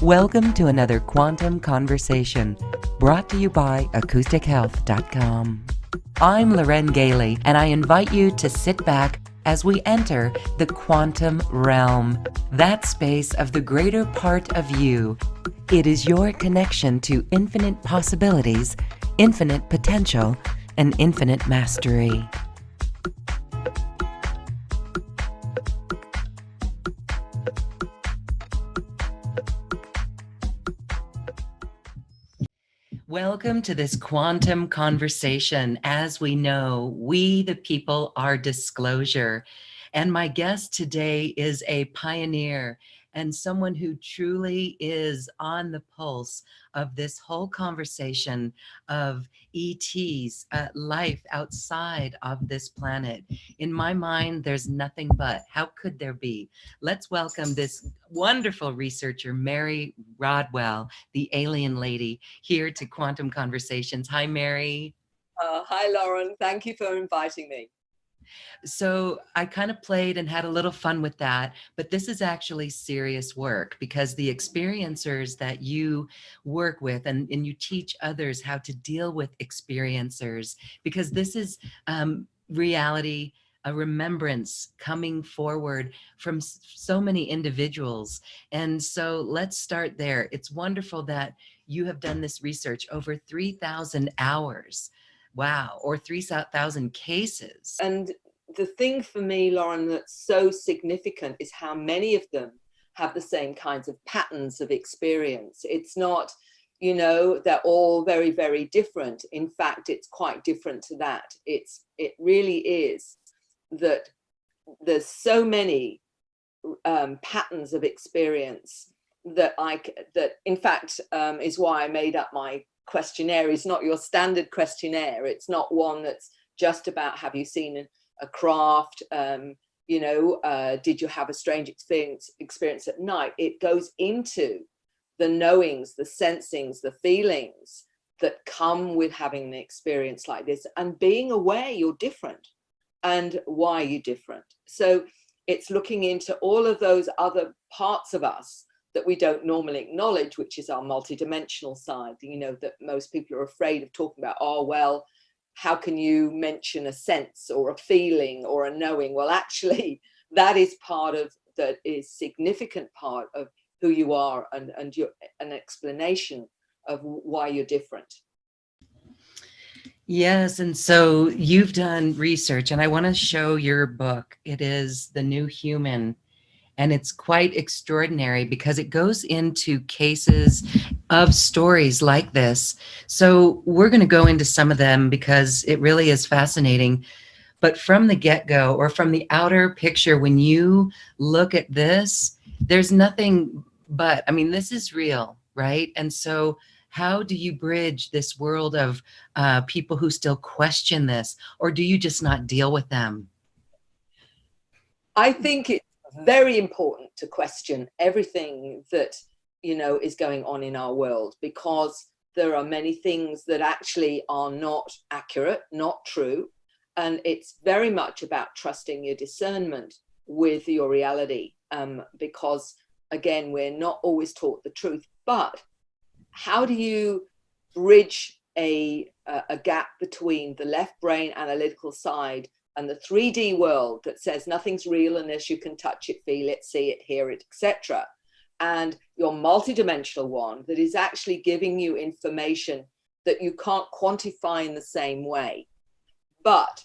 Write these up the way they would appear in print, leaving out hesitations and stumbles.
Welcome to another Quantum Conversation, brought to you by AcousticHealth.com. I'm Loren Gailey, and I invite you to sit back as we enter the quantum realm, that space of the greater part of you. It is your connection to infinite possibilities, infinite potential, and infinite mastery. Welcome to this quantum conversation. As we know, we the people are disclosure. And my guest today is a pioneer and someone who truly is on the pulse of this whole conversation of ETs, life outside of this planet. In my mind, there's nothing but. How could there be? Let's welcome this wonderful researcher, Mary Rodwell, the alien lady, here to Quantum Conversations. Hi, Mary. Hi, Lauren. Thank you for inviting me. So I kind of played and had a little fun with that, but this is actually serious work because the experiencers that you work with and you teach others how to deal with experiencers, because this is reality, a remembrance coming forward from so many individuals. And so let's start there. It's wonderful that you have done this research over 3,000 hours. Wow, or 3,000 cases. And the thing for me, Lauren, that's so significant is how many of them have the same kinds of patterns of experience. It's not, they're all very, very different. In fact, it's quite different to that. It really is that there's so many patterns of experience that in fact is why I made up my questionnaire. Is not your standard questionnaire. It's not one that's just about have you seen a craft, did you have a strange experience at night. It goes into the knowings, the sensings, the feelings that come with having an experience like this and being aware you're different and why you're different. So it's looking into all of those other parts of us that we don't normally acknowledge, which is our multidimensional side, that most people are afraid of talking about. Oh, well, how can you mention a sense or a feeling or a knowing? Well, actually, that is significant part of who you are and an explanation of why you're different. Yes, and so you've done research, and I want to show your book. It is The New Human. And it's quite extraordinary because it goes into cases of stories like this. So we're going to go into some of them because it really is fascinating. But from the get-go or from the outer picture, when you look at this, there's nothing but, this is real, right? And so how do you bridge this world of people who still question this, or do you just not deal with them? I think it's very important to question everything that is going on in our world, because there are many things that actually are not accurate, not true, and it's very much about trusting your discernment with your reality, because again, we're not always taught the truth. But how do you bridge a gap between the left brain analytical side and the 3D world that says nothing's real unless you can touch it, feel it, see it, hear it, etc., and your multidimensional one that is actually giving you information that you can't quantify in the same way? But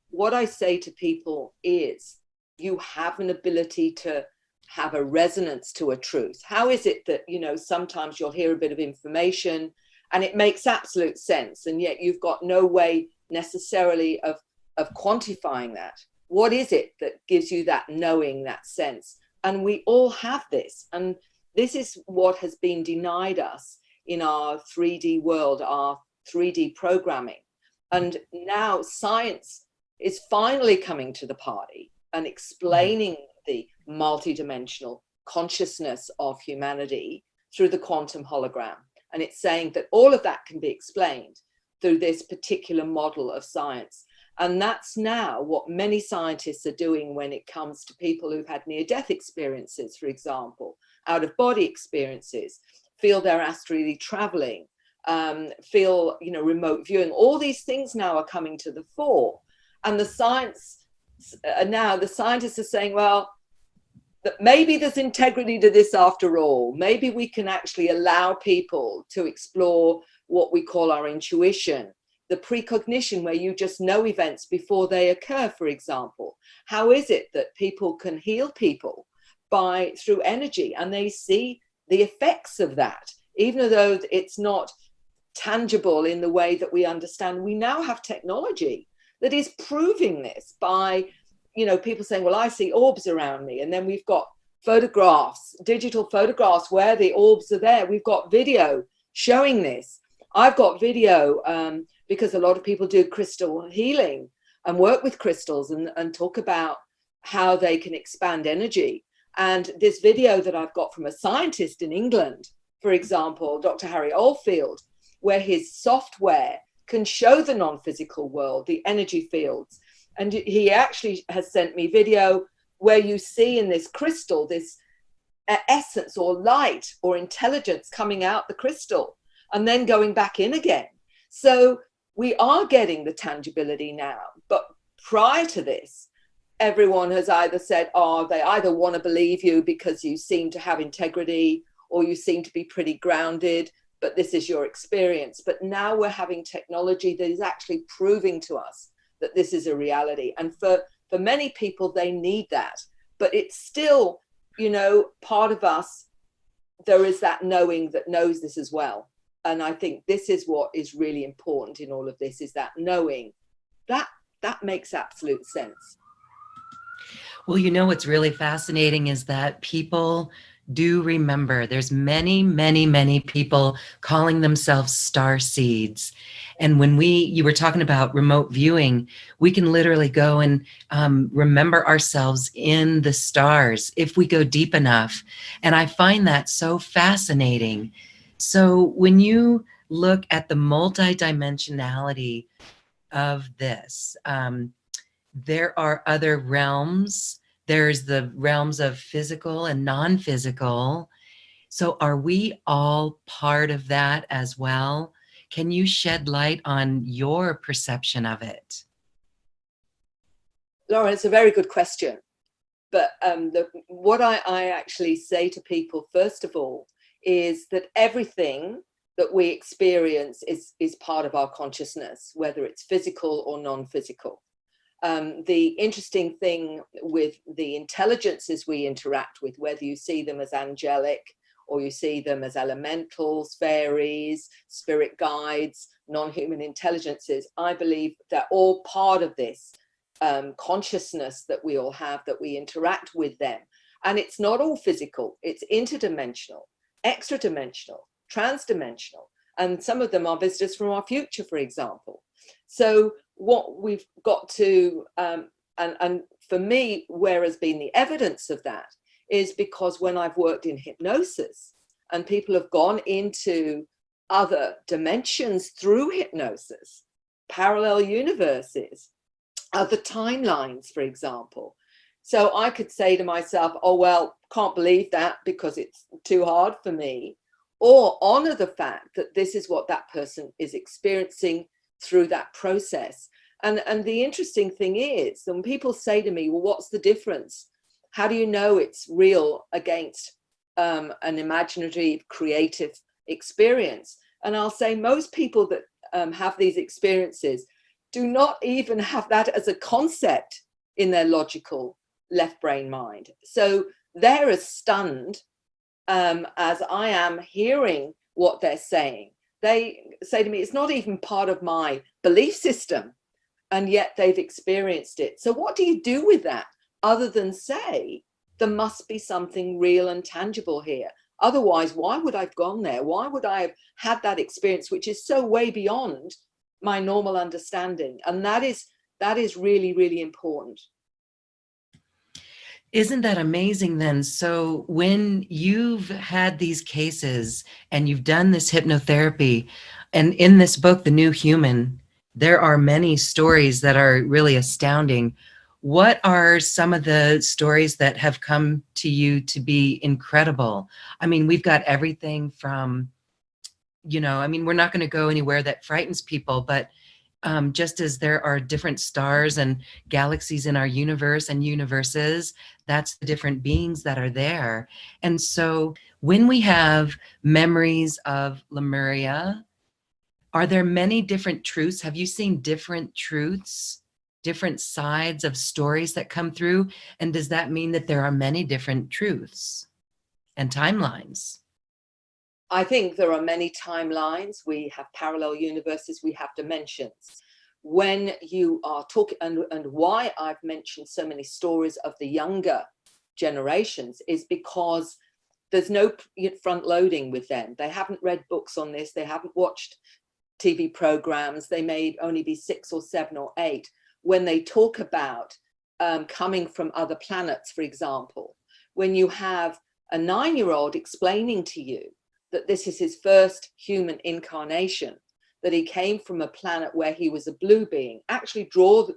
what I say to people is you have an ability to have a resonance to a truth. How is it that, sometimes you'll hear a bit of information and it makes absolute sense, and yet you've got no way necessarily of quantifying that? What is it that gives you that knowing, that sense? And we all have this, and this is what has been denied us in our 3D world, our 3D programming. And now science is finally coming to the party and explaining the multidimensional consciousness of humanity through the quantum hologram. And it's saying that all of that can be explained through this particular model of science. And that's now what many scientists are doing when it comes to people who've had near-death experiences, for example. out of body experiences, feel they're astrally traveling, feel, you know, remote viewing. All these things now are coming to the fore. And the science, now the scientists are saying, well, that maybe there's integrity to this after all. Maybe we can actually allow people to explore what we call our intuition, the precognition, where you just know events before they occur, for example. How is it that people can heal people through energy, and they see the effects of that, even though it's not tangible in the way that we understand? We now have technology that is proving this by, you know, people saying, well, I see orbs around me. And then we've got photographs, digital photographs where the orbs are there. We've got video showing this. I've got video because a lot of people do crystal healing and work with crystals and talk about how they can expand energy. And this video that I've got from a scientist in England, for example, Dr. Harry Oldfield, where his software can show the non-physical world, the energy fields. And he actually has sent me video where you see in this crystal, this essence or light or intelligence coming out the crystal and then going back in again. So we are getting the tangibility now. But prior to this, everyone has either said, oh, they either want to believe you because you seem to have integrity or you seem to be pretty grounded, but this is your experience. But now we're having technology that is actually proving to us that this is a reality. And for many people, they need that. But it's still, you know, part of us, there is that knowing that knows this as well. And I think this is what is really important in all of this, is that knowing that makes absolute sense. Well, you know, what's really fascinating is that people do remember. There's many, many, many people calling themselves star seeds. And when you were talking about remote viewing, we can literally go and remember ourselves in the stars if we go deep enough. And I find that so fascinating. So when you look at the multidimensionality of this, there are other realms. There's the realms of physical and non-physical. So are we all part of that as well? Can you shed light on your perception of it? Lauren, it's a very good question. But what I actually say to people, first of all, is that everything that we experience is part of our consciousness, whether it's physical or non-physical. The interesting thing with the intelligences we interact with, whether you see them as angelic or you see them as elementals, fairies, spirit guides, non-human intelligences, I believe they're all part of this consciousness that we all have, that we interact with them. And it's not all physical, it's interdimensional, extra-dimensional, trans-dimensional, and some of them are visitors from our future, for example. So what we've got to, and for me, where has been the evidence of that is because when I've worked in hypnosis and people have gone into other dimensions through hypnosis, parallel universes, other timelines, for example. So I could say to myself, oh, well, can't believe that because it's too hard for me, or honor the fact that this is what that person is experiencing through that process. And the interesting thing is, when people say to me, well, what's the difference? How do you know it's real against an imaginative, creative experience? And I'll say most people that have these experiences do not even have that as a concept in their logical left brain mind. So they're as stunned as I am hearing what they're saying. They say to me, it's not even part of my belief system, and yet they've experienced it. So what do you do with that other than say, there must be something real and tangible here? Otherwise, why would I have gone there? Why would I have had that experience, which is so way beyond my normal understanding? And that is really, really important. Isn't that amazing then? So when you've had these cases and you've done this hypnotherapy, and in this book, The New Human, there are many stories that are really astounding. What are some of the stories that have come to you to be incredible? I mean, we've got everything from, I mean, we're not going to go anywhere that frightens people, but just as there are different stars and galaxies in our universe and universes, that's the different beings that are there. And so when we have memories of Lemuria, are there many different truths? Have you seen different truths, different sides of stories that come through? And does that mean that there are many different truths and timelines? I think there are many timelines. We have parallel universes, we have dimensions. When you are talking, and why I've mentioned so many stories of the younger generations is because there's no front loading with them. They haven't read books on this, they haven't watched TV programs, they may only be 6 or 7 or 8. When they talk about coming from other planets, for example, when you have a 9-year-old explaining to you that this is his first human incarnation, that he came from a planet where he was a blue being, actually drew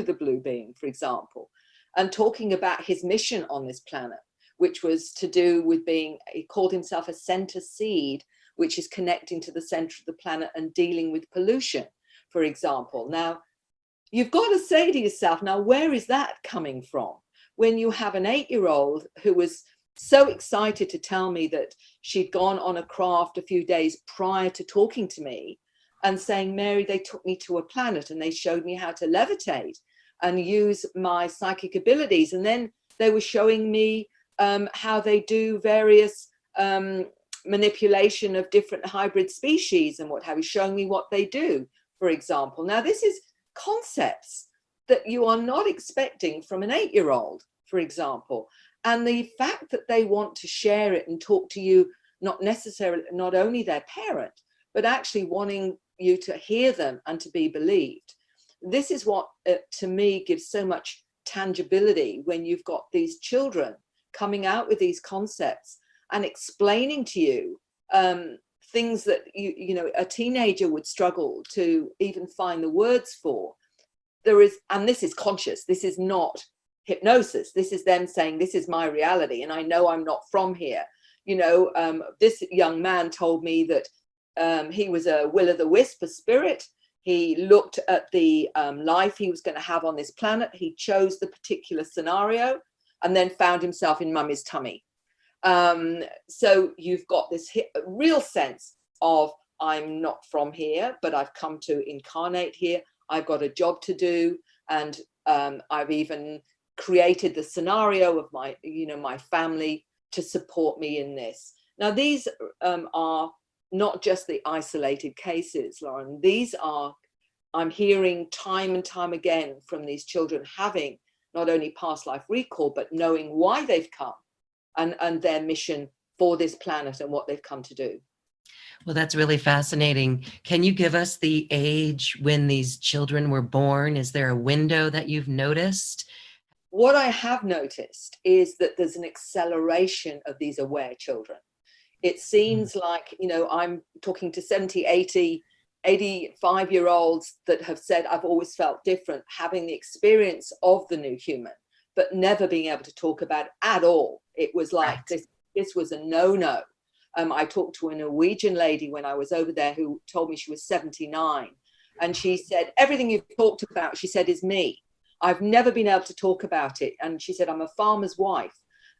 the blue being, for example, and talking about his mission on this planet, which was to do with being, he called himself a center seed, which is connecting to the center of the planet and dealing with pollution, for example. Now, you've got to say to yourself, now, where is that coming from? When you have an 8-year-old who was so excited to tell me that she'd gone on a craft a few days prior to talking to me and saying, Mary, they took me to a planet and they showed me how to levitate and use my psychic abilities. And then they were showing me how they do various manipulation of different hybrid species and what have you, showing me what they do, for example. Now, this is concepts that you are not expecting from an 8-year-old, for example. And the fact that they want to share it and talk to you, not necessarily, not only their parent, but actually wanting you to hear them and to be believed. This is what, to me, gives so much tangibility when you've got these children coming out with these concepts and explaining to you things that a teenager would struggle to even find the words for. There is, and this is conscious, this is not hypnosis, this is them saying, this is my reality and I know I'm not from here. This young man told me that he was a will-o'-the-wisp, a spirit. He looked at the life he was going to have on this planet. He chose the particular scenario and then found himself in mummy's tummy. So you've got this real sense of, I'm not from here, but I've come to incarnate here. I've got a job to do. And I've even created the scenario of my family to support me in this. Now, these are not just the isolated cases, Lauren. These are, I'm hearing time and time again from these children having not only past life recall, but knowing why they've come and their mission for this planet and what they've come to do. Well, that's really fascinating. Can you give us the age when these children were born? Is there a window that you've noticed? What I have noticed is that there's an acceleration of these aware children. It seems like, I'm talking to 70, 80, 85-year-olds that have said, I've always felt different, having the experience of the new human, but never being able to talk about it at all. It was like, Right. this was a no-no. I talked to a Norwegian lady when I was over there who told me she was 79. And she said, everything you've talked about, she said, is me. I've never been able to talk about it. And she said, I'm a farmer's wife.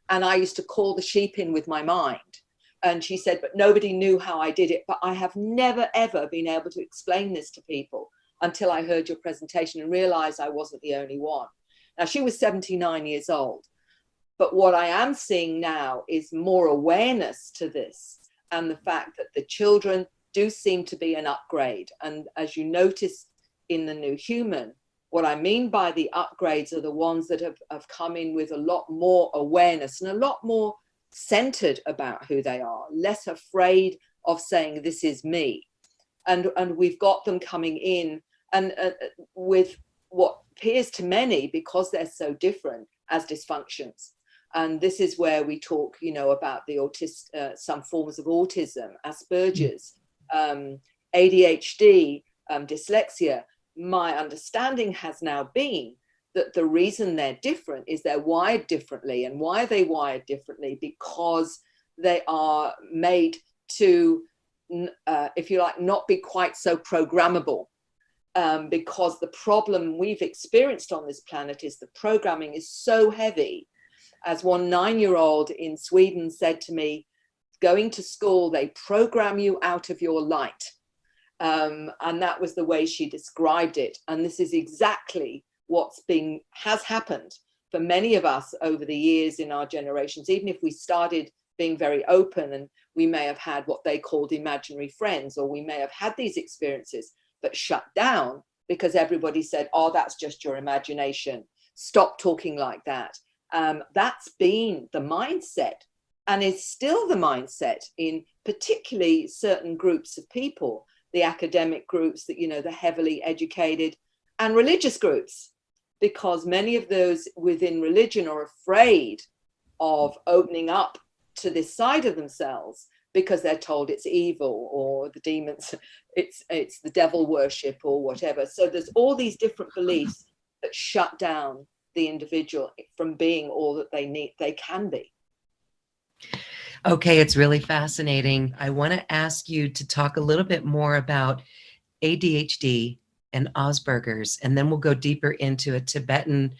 And I used to call the sheep in with my mind. And she said, but nobody knew how I did it. But I have never, ever been able to explain this to people until I heard your presentation and realized I wasn't the only one. Now, she was 79 years old. But what I am seeing now is more awareness to this and the fact that the children do seem to be an upgrade. And as you notice in the new human, what I mean by the upgrades are the ones that have come in with a lot more awareness and a lot more centered about who they are, less afraid of saying, this is me. And we've got them coming in and with what appears to many, because they're so different, as dysfunctions. And this is where we talk, about the some forms of autism, Asperger's, ADHD, dyslexia. My understanding has now been that the reason they're different is they're wired differently. And why are they wired differently? Because they are made to, if you like, not be quite so programmable. Because the problem we've experienced on this planet is the programming is so heavy. As one 9-year-old in Sweden said to me, going to school, they program you out of your light. And that was the way she described it. And this is exactly has happened for many of us over the years in our generations. Even if we started being very open, and we may have had what they called imaginary friends, or we may have had these experiences, but shut down because everybody said, oh, that's just your imagination. Stop talking like that. That's been the mindset, and is still the mindset in particularly certain groups of people, the academic groups, that, you know, the heavily educated, and religious groups, because many of those within religion are afraid of opening up to this side of themselves because they're told it's evil, or the demons, it's the devil worship, or whatever. So there's all these different beliefs that shut down the individual from being all that they can be. Okay, it's really fascinating. I want to ask you to talk a little bit more about ADHD and Asperger's, and then we'll go deeper into a Tibetan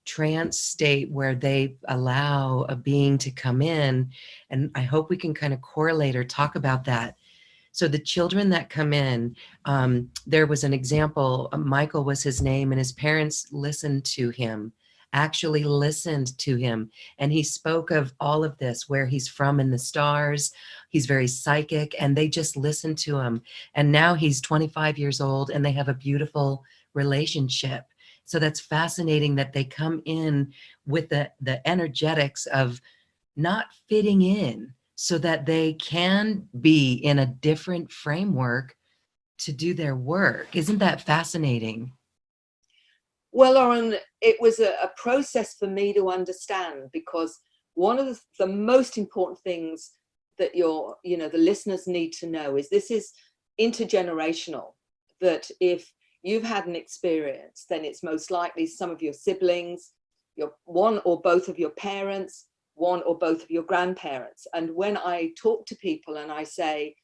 trance state where they allow a being to come in. And I hope we can kind of correlate or talk about that. So the children that come in, there was an example, Michael was his name, and his parents listened to him, actually listened to him. And he spoke of all of this, where he's from in the stars. He's very psychic, and they just listened to him. And now he's 25 years old, and they have a beautiful relationship. So that's fascinating that they come in with the energetics of not fitting in, so that they can be in a different framework to do their work. Isn't that fascinating? Well, Lauren, it was a process for me to understand, because one of the most important things that the listeners need to know is this is intergenerational, that if you've had an experience, then it's most likely some of your siblings, your one or both of your parents, one or both of your grandparents. And when I talk to people and I say,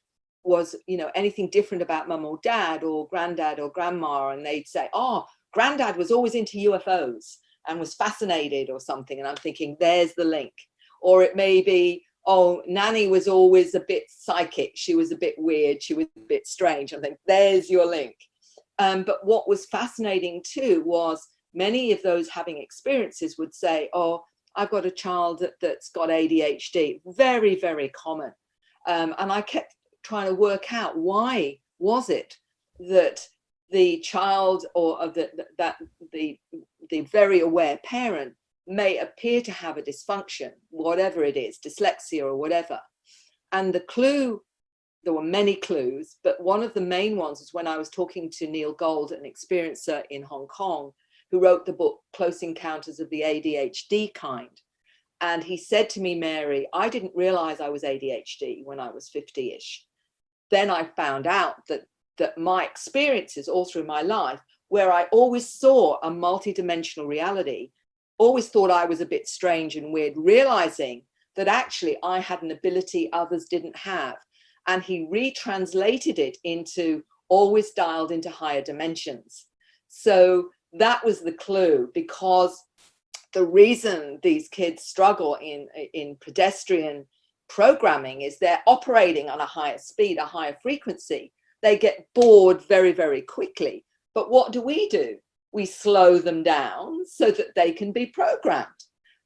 was, anything different about mum or dad or granddad or grandma, and they'd say, oh, granddad was always into UFOs and was fascinated or something. And I'm thinking, there's the link. Or it may be, oh, Nanny was always a bit psychic. She was a bit weird. She was a bit strange. I think there's your link. But what was fascinating too was many of those having experiences would say, oh, I've got a child that's got ADHD. Very, very common. And I kept trying to work out, why was it that the child, or the very aware parent, may appear to have a dysfunction, whatever it is, dyslexia or whatever. And the clue, there were many clues, but one of the main ones was when I was talking to Neil Gold, an experiencer in Hong Kong, who wrote the book Close Encounters of the ADHD Kind. And he said to me, Mary, I didn't realize I was ADHD when I was 50-ish. Then I found out that my experiences all through my life, where I always saw a multidimensional reality, always thought I was a bit strange and weird, realizing that actually I had an ability others didn't have. And he retranslated it into always dialed into higher dimensions. So that was the clue, because the reason these kids struggle in pedestrian programming is they're operating on a higher speed, a higher frequency. They get bored very, very quickly. But what do? We slow them down so that they can be programmed.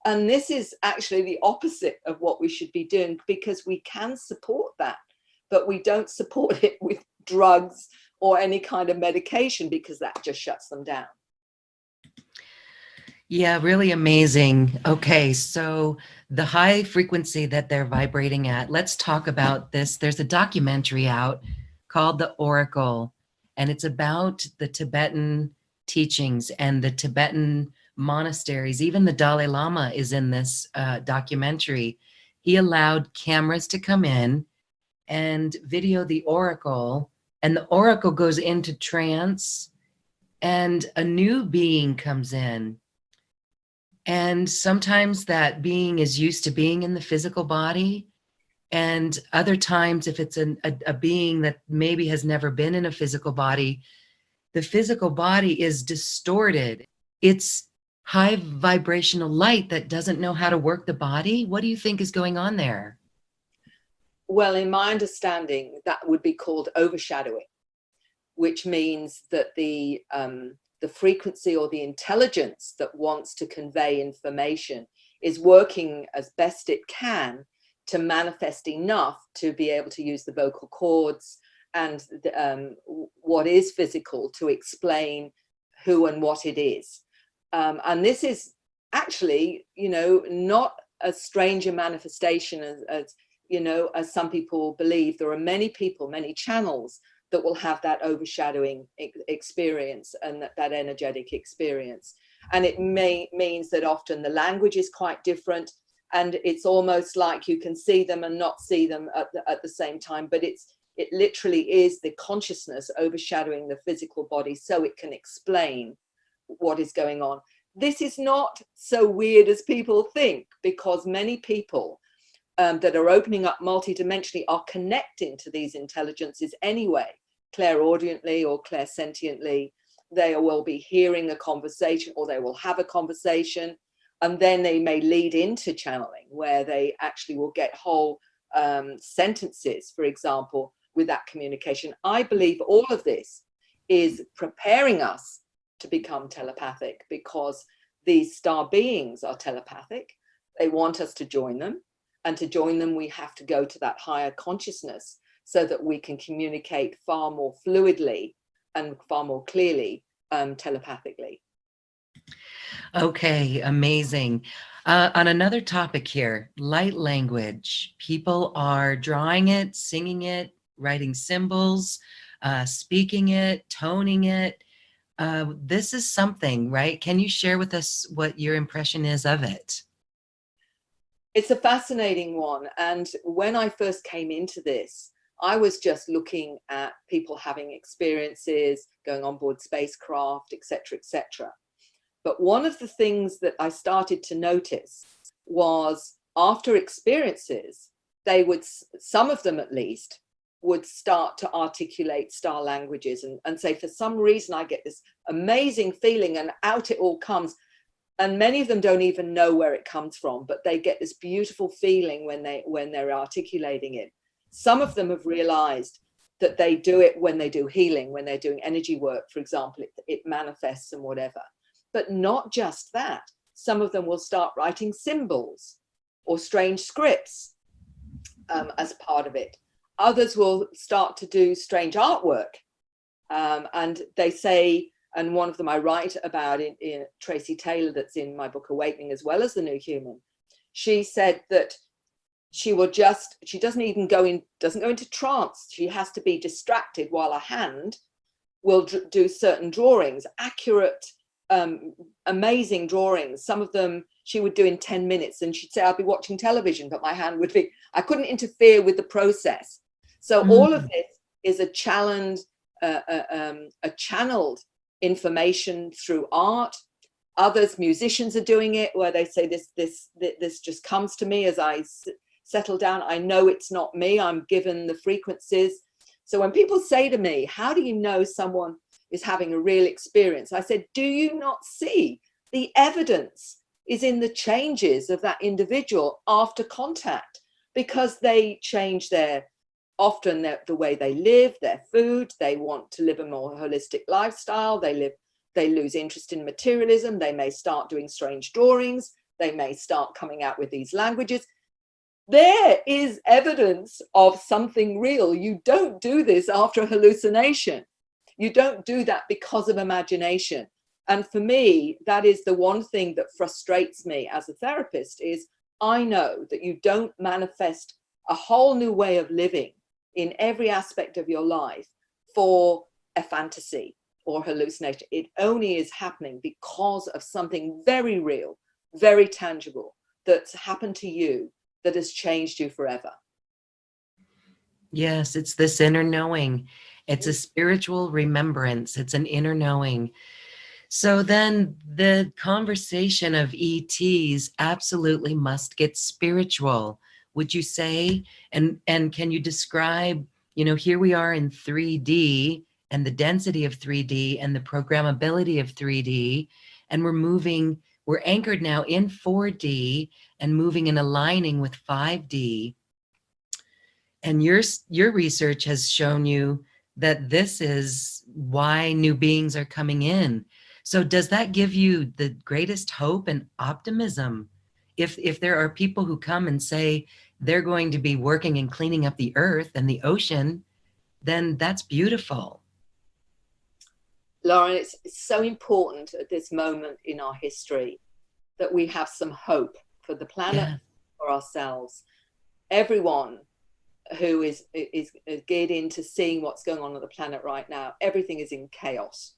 And this is actually the opposite of what we should be doing, because we can support that, but we don't support it with drugs or any kind of medication, because that just shuts them down. Yeah, really amazing. Okay, so the high frequency that they're vibrating at, let's talk about this. There's a documentary out called The Oracle, and it's about the Tibetan teachings and the Tibetan monasteries. Even the Dalai Lama is in this documentary. He allowed cameras to come in and video the oracle, and the oracle goes into trance and a new being comes in. And sometimes that being is used to being in the physical body. And other times, if it's a being that maybe has never been in a physical body, the physical body is distorted. It's high vibrational light that doesn't know how to work the body. What do you think is going on there? Well, in my understanding, that would be called overshadowing, which means that the frequency or the intelligence that wants to convey information is working as best it can to manifest enough to be able to use the vocal cords and what is physical to explain who and what it is. And this is actually, not as strange a manifestation as some people believe. There are many people, many channels that will have that overshadowing experience and that energetic experience. And it means that often the language is quite different, and it's almost like you can see them and not see them at the same time, but it literally is the consciousness overshadowing the physical body so it can explain what is going on. This is not so weird as people think, because many people that are opening up multidimensionally are connecting to these intelligences anyway, clairaudiently or clairsentiently. They will be hearing a conversation, or they will have a conversation, and then they may lead into channeling, where they actually will get whole sentences, for example, with that communication. I believe all of this is preparing us to become telepathic, because these star beings are telepathic. They want us to join them. And to join them, we have to go to that higher consciousness so that we can communicate far more fluidly and far more clearly telepathically. Okay, amazing. On another topic here, light language. People are drawing it, singing it, writing symbols, speaking it, toning it. This is something, right? Can you share with us what your impression is of it? It's a fascinating one. And when I first came into this, I was just looking at people having experiences, going on board spacecraft, etc., etc. But one of the things that I started to notice was, after experiences, they would, some of them at least, would start to articulate star languages and say, for some reason, I get this amazing feeling, and out it all comes. And many of them don't even know where it comes from, but they get this beautiful feeling when they're articulating it. Some of them have realized that they do it when they do healing, when they're doing energy work, for example, it manifests and whatever. But not just that. Some of them will start writing symbols or strange scripts as part of it. Others will start to do strange artwork. And they say, and one of them I write about in Tracy Taylor, that's in my book Awakening, as well as The New Human. She said that she doesn't go into trance. She has to be distracted while her hand will do certain drawings, accurate, amazing drawings. Some of them she would do in 10 minutes, and she'd say, I'll be watching television, but my hand would be, I couldn't interfere with the process. So all of this is a challenged, a channeled information through art. Others, musicians, are doing it where they say, this just comes to me as I settle down. I know it's not me. I'm given the frequencies. So when people say to me, how do you know someone is having a real experience? I said, do you not see the evidence is in the changes of that individual after contact? Because they change often the way they live, their food, they want to live a more holistic lifestyle, they lose interest in materialism, they may start doing strange drawings, they may start coming out with these languages. There is evidence of something real. You don't do this after a hallucination. You don't do that because of imagination. And for me, that is the one thing that frustrates me as a therapist, is I know that you don't manifest a whole new way of living in every aspect of your life for a fantasy or hallucination. It only is happening because of something very real, very tangible that's happened to you that has changed you forever. Yes, it's this inner knowing. It's a spiritual remembrance. It's an inner knowing. So then the conversation of ETs absolutely must get spiritual, would you say? And can you describe, here we are in 3D and the density of 3D and the programmability of 3D, and we're anchored now in 4D and moving and aligning with 5D. And your research has shown you that this is why new beings are coming in. So does that give you the greatest hope and optimism? If there are people who come and say they're going to be working and cleaning up the earth and the ocean, then that's beautiful. Lauren, it's so important at this moment in our history that we have some hope for the planet, yeah, for ourselves. Everyone who is geared into seeing what's going on the planet right now, everything is in chaos.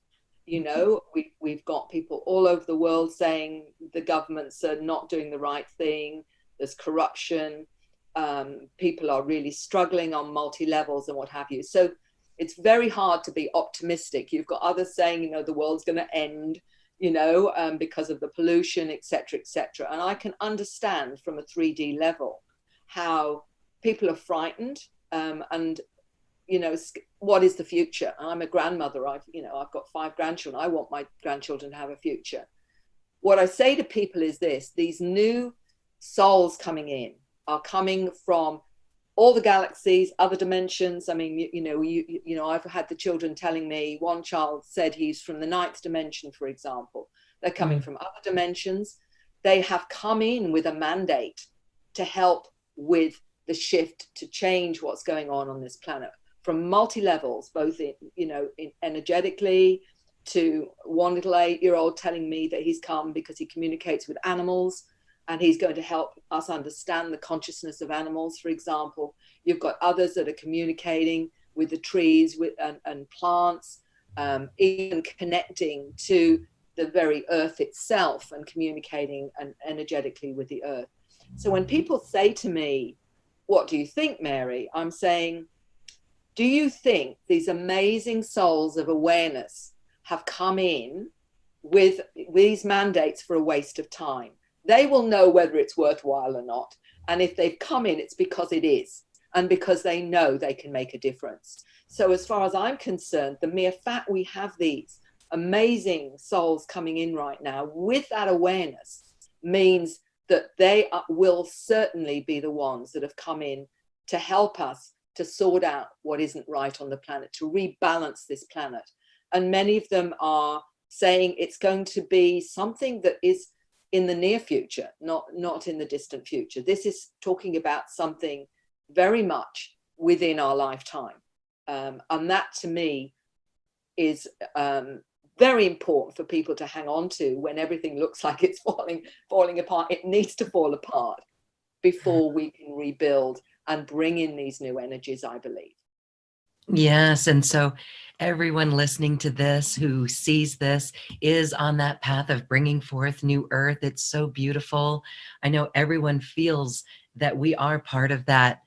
We've got people all over the world saying the governments are not doing the right thing. There's corruption. People are really struggling on multi-levels and what have you. So it's very hard to be optimistic. You've got others saying, the world's going to end, because of the pollution, et cetera, et cetera. And I can understand from a 3D level how people are frightened, and what is the future? I'm a grandmother. I've got 5 grandchildren. I want my grandchildren to have a future. What I say to people is this: these new souls coming in are coming from all the galaxies, other dimensions. I mean, I've had the children telling me, one child said he's from the 9th dimension, for example. They're coming from other dimensions. They have come in with a mandate to help with the shift, to change what's going on this planet from multi-levels, both in energetically, to one little 8-year-old telling me that he's come because he communicates with animals and he's going to help us understand the consciousness of animals, for example. You've got others that are communicating with the trees and plants, even connecting to the very earth itself and communicating energetically with the earth. So when people say to me, "What do you think, Mary?" I'm saying, do you think these amazing souls of awareness have come in with these mandates for a waste of time? They will know whether it's worthwhile or not. And if they've come in, it's because it is, and because they know they can make a difference. So as far as I'm concerned, the mere fact we have these amazing souls coming in right now with that awareness means that they will certainly be the ones that have come in to help us to sort out what isn't right on the planet, to rebalance this planet. And many of them are saying it's going to be something that is in the near future, not in the distant future. This is talking about something very much within our lifetime. And that to me is very important for people to hang on to when everything looks like it's falling apart. It needs to fall apart before we can rebuild and bring in these new energies, I believe. Yes. And so everyone listening to this who sees this is on that path of bringing forth new earth. It's so beautiful. I know everyone feels that we are part of that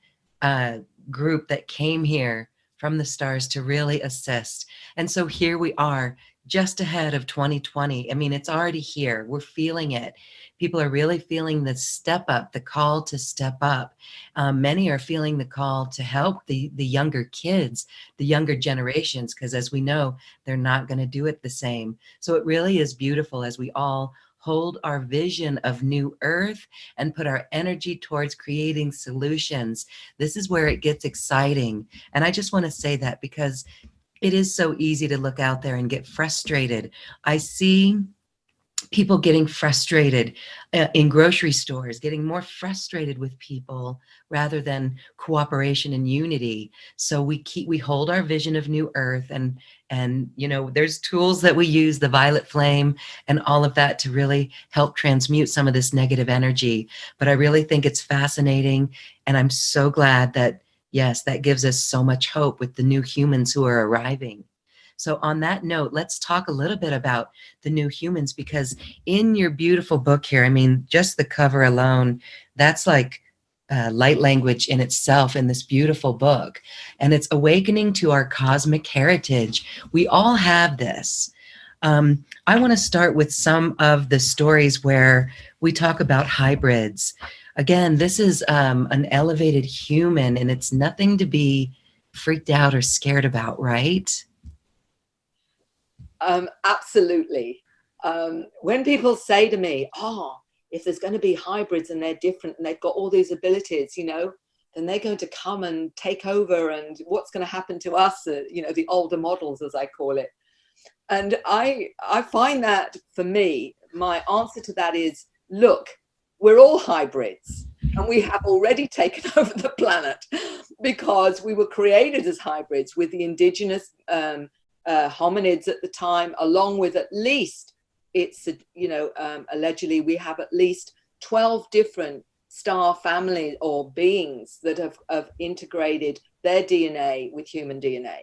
group that came here from the stars to really assist. And so here we are, just ahead of 2020. I mean, it's already here. We're feeling it. People are really feeling the step up, the call to step up. Many are feeling the call to help the younger kids, the younger generations, because as we know, they're not going to do it the same. So it really is beautiful as we all hold our vision of new earth and put our energy towards creating solutions. This is where it gets exciting. And I just want to say that because it is so easy to look out there and get frustrated. I see people getting frustrated in grocery stores, getting more frustrated with people rather than cooperation and unity. So we hold our vision of new earth, and there's tools that we use, the violet flame and all of that, to really help transmute some of this negative energy. But I really think it's fascinating, and I'm so glad that, yes, that gives us so much hope with the new humans who are arriving. So on that note, let's talk a little bit about the new humans, because in your beautiful book here, I mean, just the cover alone, that's like light language in itself in this beautiful book. And it's awakening to our cosmic heritage. We all have this. I want to start with some of the stories where we talk about hybrids. Again, this is an elevated human, and it's nothing to be freaked out or scared about, right? Absolutely. When people say to me, oh, if there's going to be hybrids and they're different and they've got all these abilities, you know, then they're going to come and take over, and what's going to happen to us, you know, the older models, as I call it. And I find that, for me, my answer to that is, look, we're all hybrids, and we have already taken over the planet because we were created as hybrids with the indigenous hominids at the time, along with at least, it's, you know, allegedly we have at least 12 different star families or beings that have integrated their DNA with human DNA.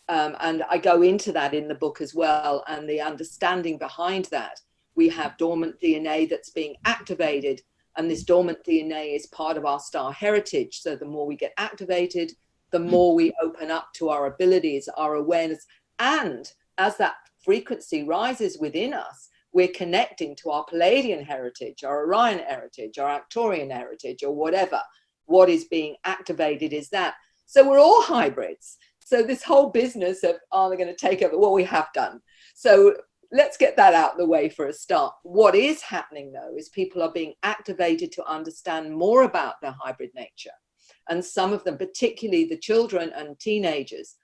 And I go into that in the book as well, and the understanding behind that. We have dormant DNA that's being activated, and this dormant DNA is part of our star heritage. So the more we get activated, the more we open up to our abilities, our awareness. And as that frequency rises within us, we're connecting to our Palladian heritage, our Orion heritage, our Arcturian heritage, or whatever. What is being activated is that. So we're all hybrids. So this whole business of, are they going to take over? Well, we have done. So let's get that out of the way for a start. What is happening, though, is people are being activated to understand more about their hybrid nature. And some of them, particularly the children and teenagers,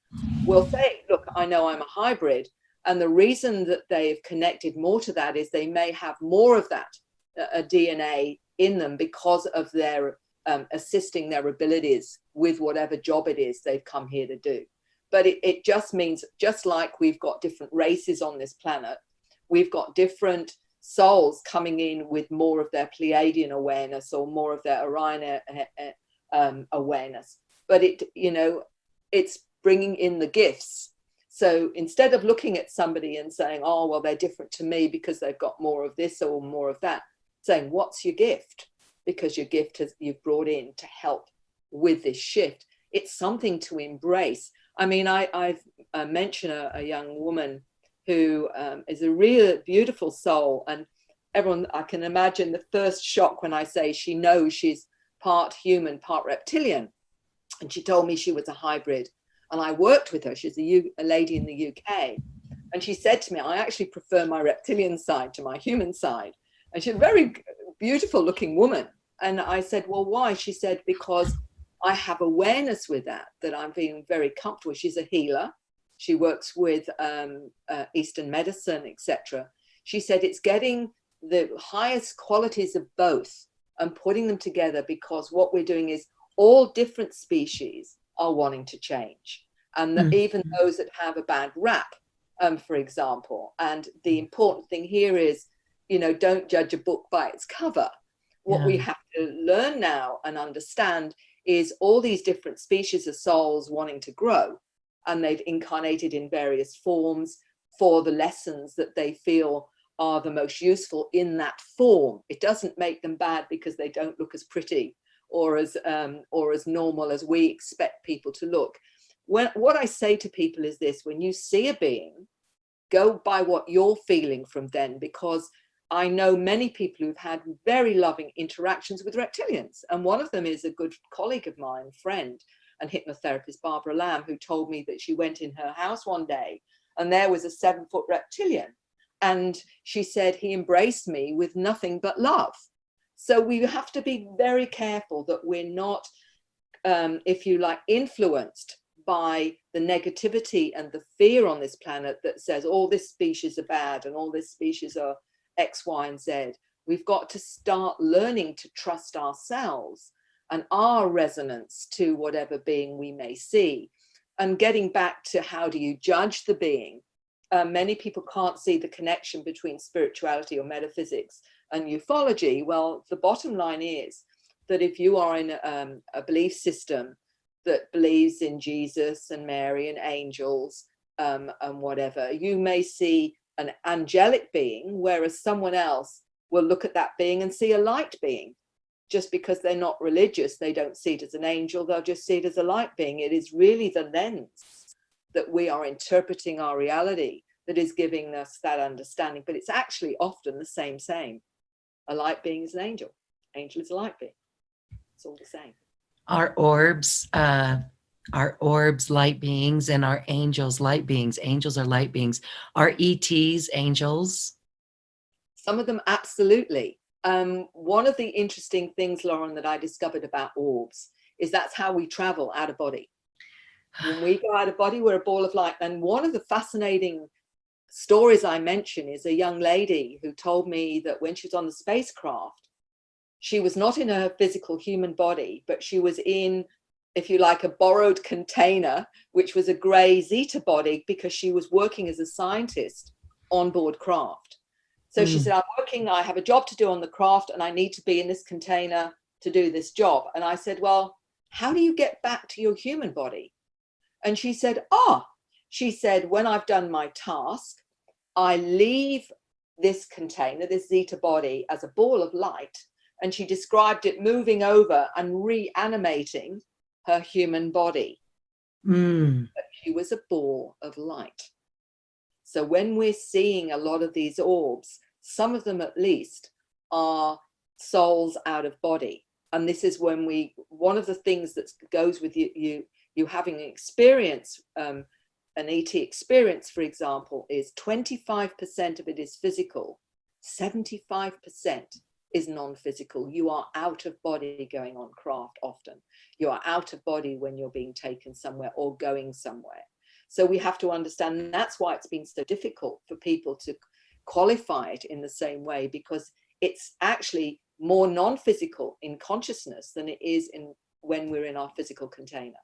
will say, look, I know I'm a hybrid. And the reason that they've connected more to that is they may have more of that DNA in them because of their assisting their abilities with whatever job it is they've come here to do. But it just means, just like we've got different races on this planet, we've got different souls coming in with more of their Pleiadian awareness or more of their Orion awareness. But it, you know, it's bringing in the gifts. So instead of looking at somebody and saying, oh, well, they're different to me because they've got more of this or more of that, saying, what's your gift? Because your gift you've brought in to help with this shift. It's something to embrace. I mean, I've mentioned a young woman who is a real beautiful soul, and everyone, I can imagine the first shock when I say she knows she's part human, part reptilian. And she told me she was a hybrid, and I worked with her. She's a lady in the UK, and she said to me, I actually prefer my reptilian side to my human side. And she's a very beautiful looking woman. And I said, well, why? She said, because I have awareness with that I'm feeling very comfortable. She's a healer. She works with Eastern medicine, etc. She said it's getting the highest qualities of both and putting them together, because what we're doing is all different species are wanting to change. And even those that have a bad rap, for example. And the important thing here is, you know, don't judge a book by its cover. What we have to learn now and understand is all these different species of souls wanting to grow, and they've incarnated in various forms for the lessons that they feel are the most useful in that form. It doesn't make them bad because they don't look as pretty or as normal as we expect people to look. What I say to people is this: when you see a being, go by what you're feeling from them, because I know many people who've had very loving interactions with reptilians. And one of them is a good colleague of mine, friend, and hypnotherapist, Barbara Lamb, who told me that she went in her house one day and there was a 7-foot reptilian. And she said he embraced me with nothing but love. So we have to be very careful that we're not, if you like, influenced by the negativity and the fear on this planet that says all this species are bad and all this species are X, Y, and Z. We've got to start learning to trust ourselves and our resonance to whatever being we may see. And getting back to how do you judge the being? Many people can't see the connection between spirituality or metaphysics and ufology. Well, the bottom line is that if you are in a belief system that believes in Jesus and Mary and angels and whatever, you may see an angelic being, whereas someone else will look at that being and see a light being. just because they're not religious, they don't see it as an angel, they'll just see it as a light being. It is really the lens that we are interpreting our reality that is giving us that understanding. But it's actually often the same. A light being is an angel. Angel is a light being. It's all the same. Our orbs light beings, and our angels light beings. Angels are light beings. Are ETs angels? Some of them, absolutely. One of the interesting things, Lauren, that I discovered about orbs is that's how we travel out of body. When we go out of body, we're a ball of light. And one of the fascinating stories I mention is a young lady who told me that when she was on the spacecraft, she was not in her physical human body, but she was in, if you like, a borrowed container, which was a gray Zeta body, because she was working as a scientist on board craft. So she said, I'm working, I have a job to do on the craft, and I need to be in this container to do this job. And I said, well, how do you get back to your human body? And she said, when I've done my task, I leave this container, this Zeta body, as a ball of light. And she described it moving over and reanimating her human body. But she was a ball of light. So when we're seeing a lot of these orbs, some of them at least are souls out of body. And this is when one of the things that goes with you having an experience, an ET experience, for example, is 25% of it is physical, 75% is non-physical. You are out of body going on craft often. You are out of body when you're being taken somewhere or going somewhere. So we have to understand, and that's why it's been so difficult for people to qualify it in the same way, because it's actually more non-physical in consciousness than it is when we're in our physical container.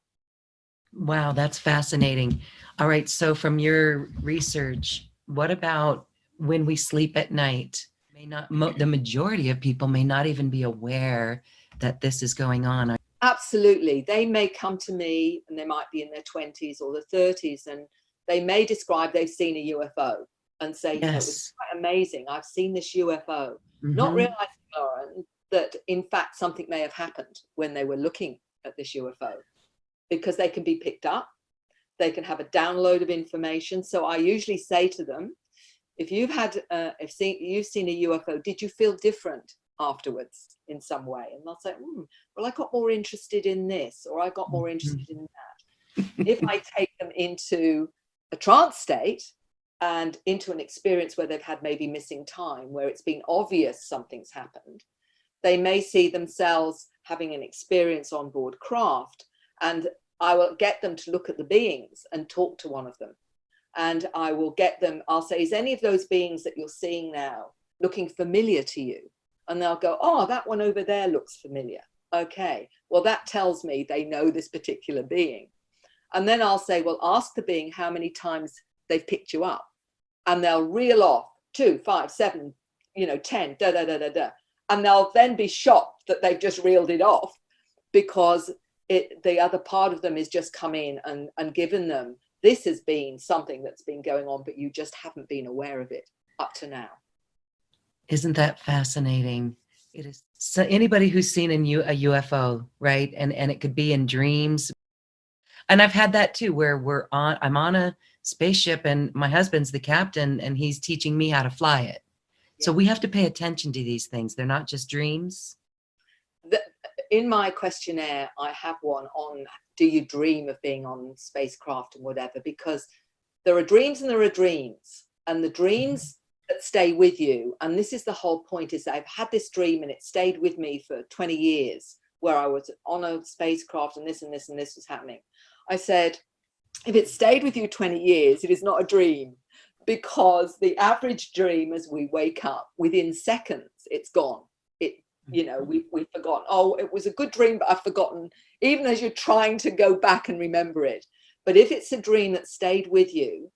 Wow, that's fascinating. All right, so from your research, what about when we sleep at night? The majority of people may not even be aware that this is going on. Absolutely. They may come to me, and they might be in their 20s or their 30s, and they may describe they've seen a UFO and say, it was quite amazing. I've seen this UFO. Not realizing, Lauren, that in fact something may have happened when they were looking at this UFO, because they can be picked up. They can have a download of information. So I usually say to them, if you've seen a UFO, did you feel different afterwards in some way? And they'll say, well, I got more interested in this, or I got more interested in that. If I take them into a trance state and into an experience where they've had maybe missing time, where it's been obvious something's happened, they may see themselves having an experience on board craft, and I will get them to look at the beings and talk to one of them. And I will get them, I'll say, is any of those beings that you're seeing now looking familiar to you? And they'll go, oh, that one over there looks familiar. Okay, well, that tells me they know this particular being. And then I'll say, well, ask the being how many times they've picked you up. And they'll reel off 2, 5, 7, 10, And they'll then be shocked that they've just reeled it off, because the other part of them is just come in and given them, this has been something that's been going on, but you just haven't been aware of it up to now. Isn't that fascinating? It is. So anybody who's seen a UFO, right? And it could be in dreams. And I've had that too, where I'm on a spaceship and my husband's the captain and he's teaching me how to fly it. Yeah. So we have to pay attention to these things. They're not just dreams. In my questionnaire, I have one on, do you dream of being on spacecraft and whatever? Because there are dreams and there are dreams. And the dreams that stay with you, and this is the whole point, is that I've had this dream and it stayed with me for 20 years, where I was on a spacecraft and this and this and this was happening. I said, if it stayed with you 20 years, it is not a dream, because the average dream, as we wake up, within seconds, it's gone. We've forgotten. Oh, it was a good dream, but I've forgotten, even as you're trying to go back and remember it. But if it's a dream that stayed with you,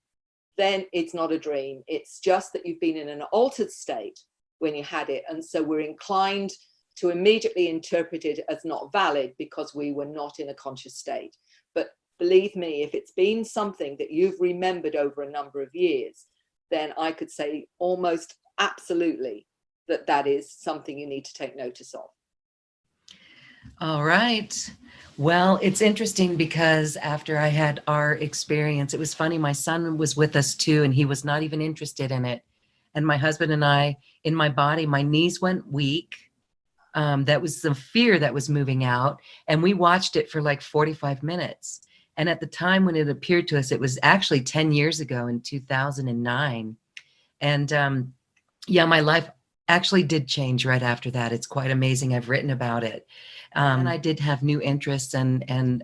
then it's not a dream. It's just that you've been in an altered state when you had it. And so we're inclined to immediately interpret it as not valid because we were not in a conscious state. But believe me, if it's been something that you've remembered over a number of years, then I could say almost absolutely that is something you need to take notice of. All right. Well, it's interesting because after I had our experience, it was funny. My son was with us too, and he was not even interested in it. And my husband and I, in my body, my knees went weak. That was the fear that was moving out. And we watched it for like 45 minutes. And at the time when it appeared to us, it was actually 10 years ago in 2009. And yeah, my life actually did change right after that. It's quite amazing. I've written about it. And I did have new interests and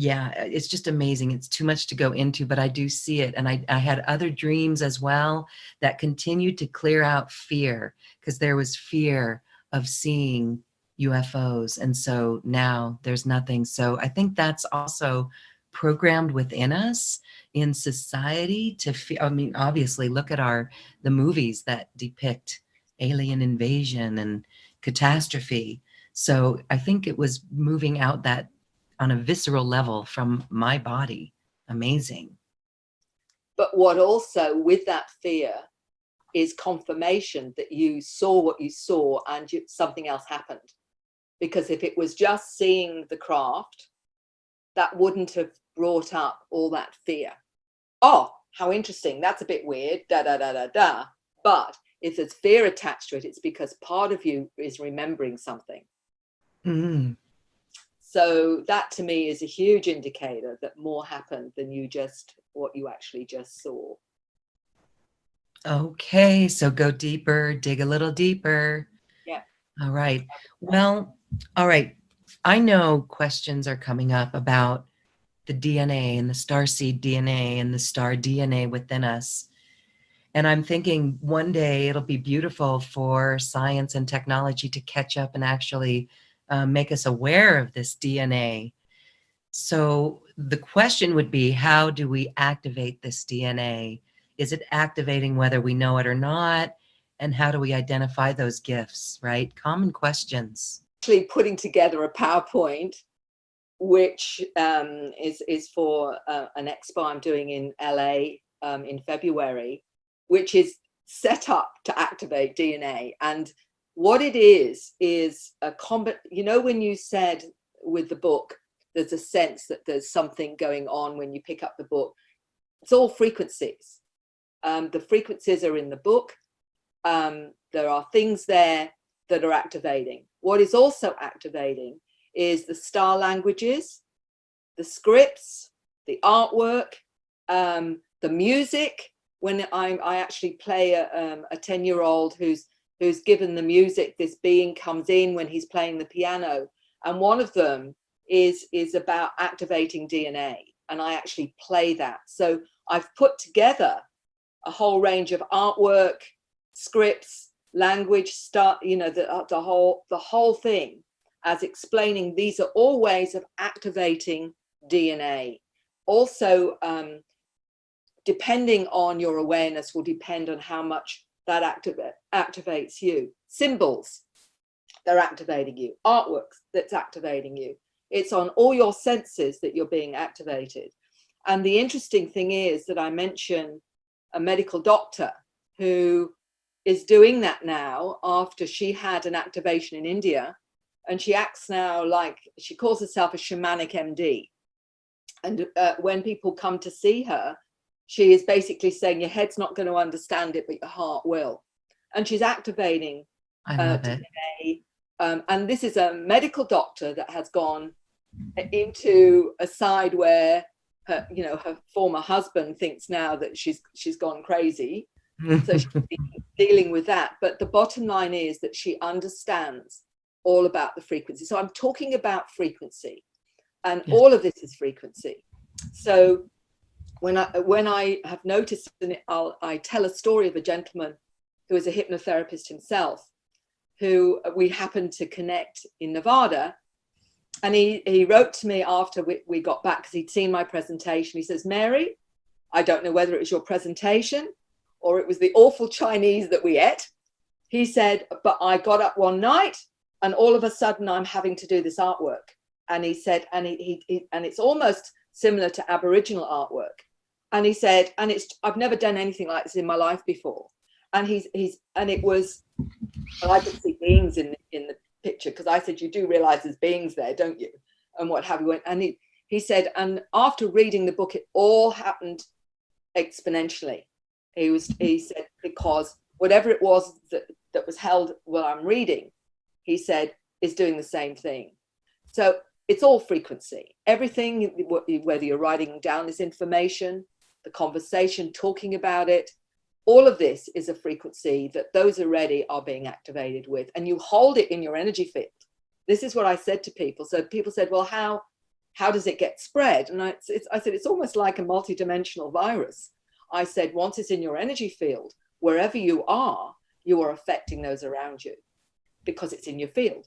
yeah, it's just amazing. It's too much to go into, but I do see it. And I had other dreams as well that continued to clear out fear because there was fear of seeing UFOs. And so now there's nothing. So I think that's also programmed within us in society to feel. I mean, obviously, look at the movies that depict alien invasion and catastrophe. So I think it was moving out that on a visceral level from my body. Amazing. But what also with that fear is confirmation that you saw what you saw and something else happened. Because if it was just seeing the craft, that wouldn't have brought up all that fear. Oh, how interesting. That's a bit weird. Da, da, da, da, da. But if there's fear attached to it, it's because part of you is remembering something. Mm. So that to me is a huge indicator that more happened than what you actually just saw. Okay, so go deeper, dig a little deeper. Yeah. All right. Well, all right. I know questions are coming up about the DNA and the starseed DNA and the star DNA within us. And I'm thinking one day it'll be beautiful for science and technology to catch up and actually make us aware of this DNA. So the question would be, how do we activate this DNA? Is it activating whether we know it or not? And how do we identify those gifts, right? Common questions. Actually putting together a PowerPoint, which is for an expo I'm doing in LA in February, which is set up to activate DNA. And what it is a combat. You know, when you said with the book, there's a sense that there's something going on when you pick up the book. It's all frequencies. The frequencies are in the book. There are things there that are activating. What is also activating is the star languages, the scripts, the artwork, the music. When I actually play a 10-year-old who's given the music, this being comes in when he's playing the piano, and one of them is about activating DNA, and I actually play that. So I've put together a whole range of artwork, scripts, language, the whole thing, as explaining these are all ways of activating DNA. Also, depending on your awareness will depend on how much that activates you. Symbols, they're activating you. Artworks, that's activating you. It's on all your senses that you're being activated. And the interesting thing is that I mention a medical doctor who is doing that now after she had an activation in India, and she acts now like, she calls herself a shamanic MD. And when people come to see her, she is basically saying your head's not going to understand it, but your heart will. And she's activating DNA. And this is a medical doctor that has gone into a side where her former husband thinks now that she's gone crazy. So she's dealing with that. But the bottom line is that she understands all about the frequency. So I'm talking about frequency, and all of this is frequency. So when I have noticed, and I tell a story of a gentleman who is a hypnotherapist himself, who we happened to connect in Nevada. And he wrote to me after we got back, because he'd seen my presentation. He says, Mary, I don't know whether it was your presentation or it was the awful Chinese that we ate. He said, but I got up one night and all of a sudden I'm having to do this artwork. And he said, and it's almost similar to Aboriginal artwork. And he said, I've never done anything like this in my life before. And I could see beings in the picture, because I said, you do realize there's beings there, don't you? And what have you. And he said, and after reading the book, it all happened exponentially. He said, because whatever it was that was held while I'm reading, he said, is doing the same thing. So it's all frequency. Everything, whether you're writing down this information, the conversation, talking about it, all of this is a frequency that those already are being activated with, and you hold it in your energy field. This is what I said to people. So people said, well, how does it get spread? And I said, it's almost like a multidimensional virus. I said, once it's in your energy field, wherever you are affecting those around you, because it's in your field.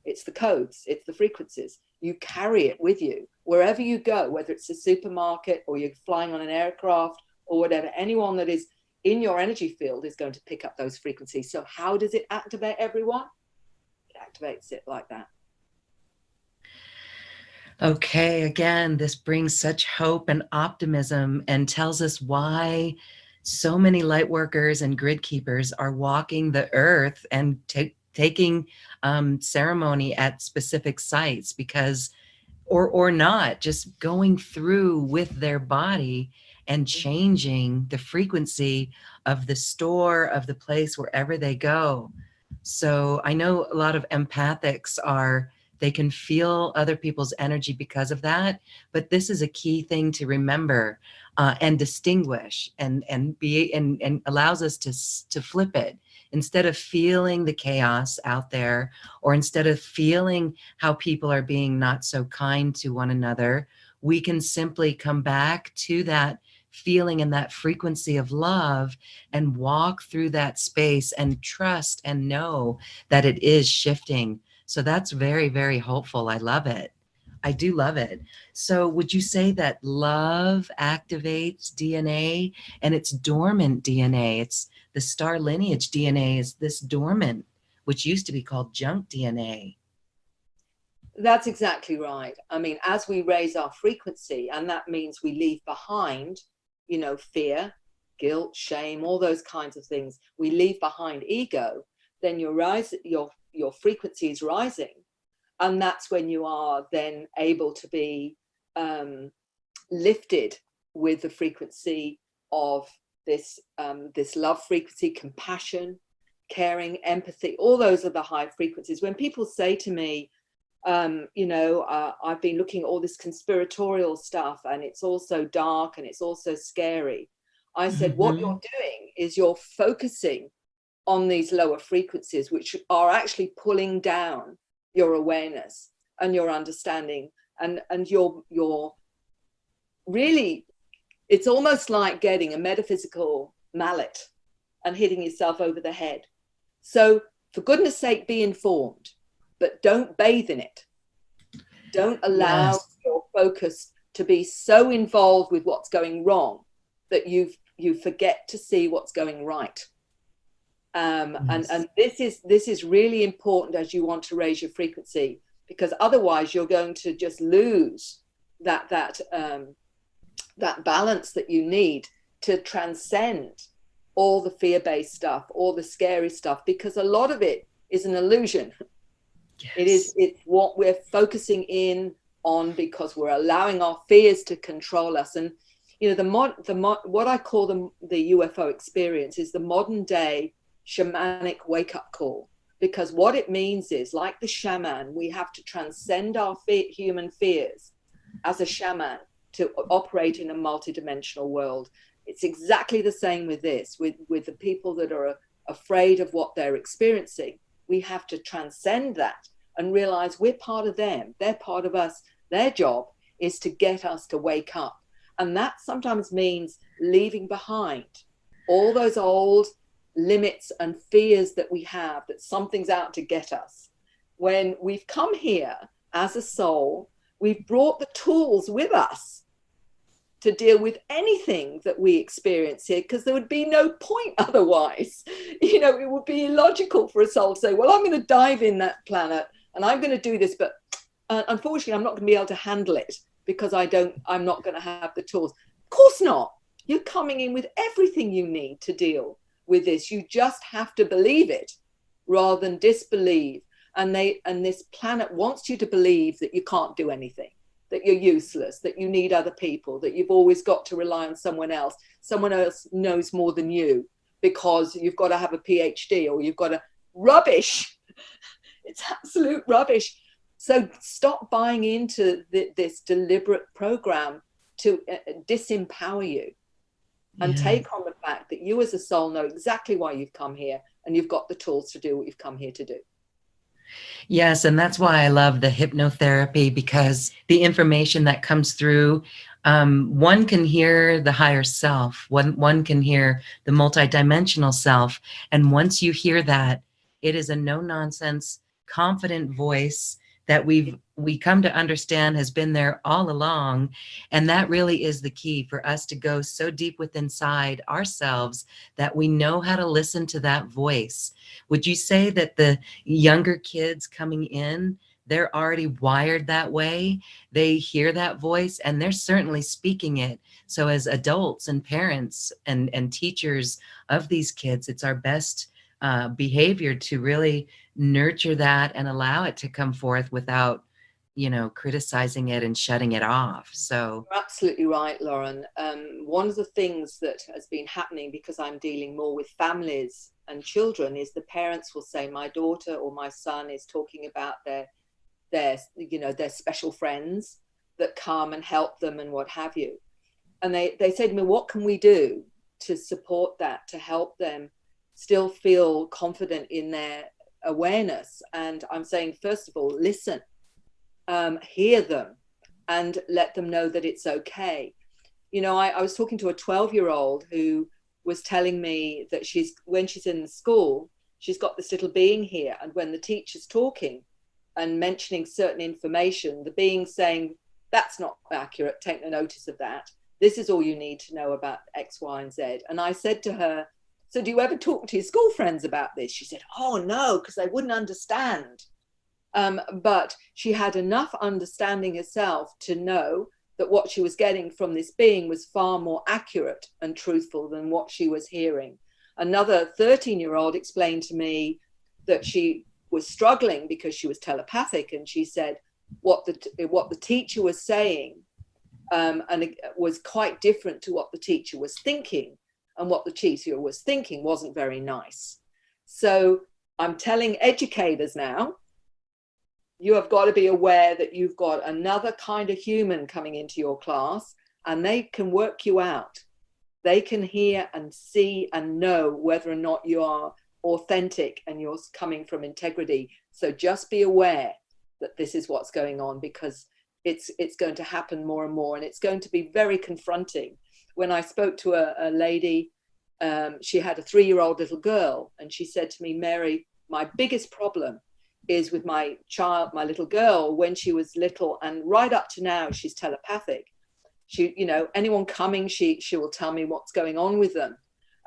It's the codes, it's the frequencies. You carry it with you wherever you go, whether it's a supermarket or you're flying on an aircraft or whatever. Anyone that is in your energy field is going to pick up those frequencies. So how does it activate everyone? It activates it like that. Okay, again, this brings such hope and optimism and tells us why so many light workers and grid keepers are walking the earth and taking ceremony at specific sites, because or not, just going through with their body and changing the frequency of the store, of the place, wherever they go. So I know a lot of empathics they can feel other people's energy because of that, but this is a key thing to remember and distinguish, and allows us to flip it. Instead of feeling the chaos out there, or instead of feeling how people are being not so kind to one another, we can simply come back to that feeling and that frequency of love and walk through that space and trust and know that it is shifting. So that's very, very hopeful. I love it. I do love it. So would you say that love activates DNA, and it's dormant DNA? It's the star lineage DNA is this dormant, which used to be called junk DNA. That's exactly right. I mean, as we raise our frequency, and that means we leave behind, fear, guilt, shame, all those kinds of things. We leave behind ego, then your frequency is rising. And that's when you are then able to be lifted with the frequency of this love frequency, compassion, caring, empathy. All those are the high frequencies. When people say to me, I've been looking at all this conspiratorial stuff and it's all so dark and it's all so scary, I said, what you're doing is you're focusing on these lower frequencies, which are actually pulling down your awareness and your understanding, and you're really, it's almost like getting a metaphysical mallet and hitting yourself over the head. So for goodness sake, be informed, but don't bathe in it. Don't allow your focus to be so involved with what's going wrong that you forget to see what's going right. And this is really important as you want to raise your frequency, because otherwise you're going to just lose that balance that you need to transcend all the fear-based stuff, all the scary stuff, because a lot of it is an illusion. Yes. It's what we're focusing in on because we're allowing our fears to control us. And what I call the UFO experience is the modern day shamanic wake-up call, because what it means is, like the shaman, we have to transcend our human fears as a shaman to operate in a multidimensional world. It's exactly the same with this, with the people that are afraid of what they're experiencing. We have to transcend that and realize we're part of them, they're part of us. Their job is to get us to wake up, and that sometimes means leaving behind all those old limits and fears that we have, that something's out to get us. When we've come here as a soul, we've brought the tools with us to deal with anything that we experience here, because there would be no point otherwise. It would be illogical for a soul to say, well, I'm going to dive in that planet and I'm going to do this, but unfortunately I'm not going to be able to handle it because I'm not going to have the tools. Of course not. You're coming in with everything you need to deal with this. You just have to believe it rather than disbelieve. and this planet wants you to believe that you can't do anything, that you're useless, that you need other people, that you've always got to rely on someone else. Someone else knows more than you because you've got to have a PhD, or you've got to rubbish. It's absolute rubbish. So stop buying into this deliberate program to disempower you, and take on the fact that you as a soul know exactly why you've come here, and you've got the tools to do what you've come here to do. Yes, and that's why I love the hypnotherapy, because the information that comes through, one can hear the higher self, one can hear the multidimensional self, and once you hear that, it is a no-nonsense, confident voice that we come to understand has been there all along. And that really is the key for us to go so deep within inside ourselves that we know how to listen to that voice. Would you say that the younger kids coming in, they're already wired that way? They hear that voice and they're certainly speaking it. So as adults and parents and teachers of these kids, it's our best behavior to really nurture that and allow it to come forth without, criticizing it and shutting it off. So you're absolutely right, Lauren. One of the things that has been happening, because I'm dealing more with families and children, is the parents will say, my daughter or my son is talking about their special friends that come and help them and what have you. And they say to me, what can we do to support that, to help them still feel confident in their awareness? And I'm saying, first of all, listen, hear them, and let them know that it's okay. I was talking to a 12-year-old who was telling me that when she's in the school, she's got this little being here, and when the teacher's talking and mentioning certain information, the being's saying, that's not accurate, take no notice of that. This is all you need to know about X, Y, and Z. And I said to her, so do you ever talk to your school friends about this? She said, oh no, because they wouldn't understand. But she had enough understanding herself to know that what she was getting from this being was far more accurate and truthful than what she was hearing. Another 13-year-old explained to me that she was struggling because she was telepathic, and she said what the teacher was saying and it was quite different to what the teacher was thinking, and what the teacher was thinking wasn't very nice. So I'm telling educators now, you have got to be aware that you've got another kind of human coming into your class, and they can work you out. They can hear and see and know whether or not you are authentic and you're coming from integrity. So just be aware that this is what's going on, because it's going to happen more and more, and it's going to be very confronting. When I spoke to a lady, she had a 3-year-old little girl, and she said to me, Mary, my biggest problem is with my little girl. When she was little and right up to now, she's telepathic. She, anyone coming, she will tell me what's going on with them.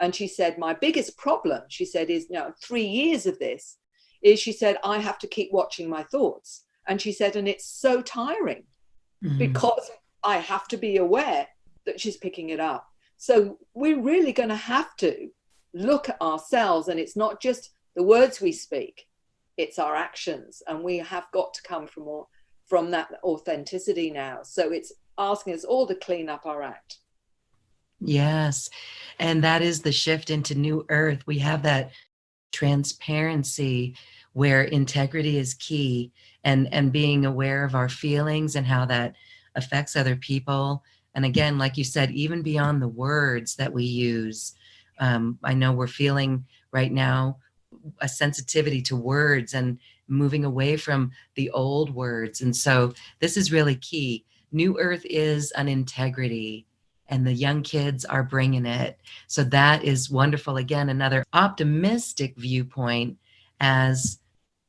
And she said, my biggest problem, she said, is 3 years of this, is she said, I have to keep watching my thoughts. And she said, and it's so tiring because I have to be aware that she's picking it up. So we're really going to have to look at ourselves, and it's not just the words we speak, it's our actions. And we have got to come from that authenticity now. So it's asking us all to clean up our act. Yes. And that is the shift into New Earth. We have that transparency where integrity is key, and being aware of our feelings and how that affects other people. And again, like you said, even beyond the words that we use, I know we're feeling right now a sensitivity to words and moving away from the old words. And so this is really key. New Earth is an integrity, and the young kids are bringing it. So that is wonderful. Again, another optimistic viewpoint, as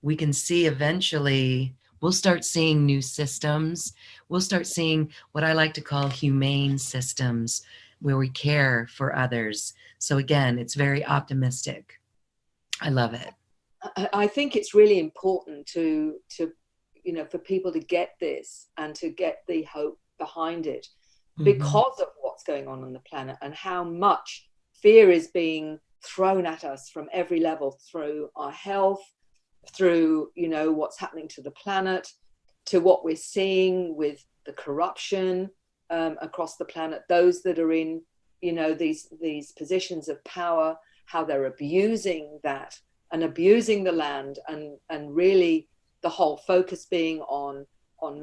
we can see eventually we'll start seeing new systems. We'll start seeing what I like to call humane systems, where we care for others. So again, it's very optimistic. I love it. I think it's really important to for people to get this and to get the hope behind it, because of what's going on the planet and how much fear is being thrown at us from every level, through our health, through, you know, what's happening to the planet, to what we're seeing with the corruption across the planet, those that are in, you know, these positions of power, how they're abusing that and abusing the land, and really the whole focus being on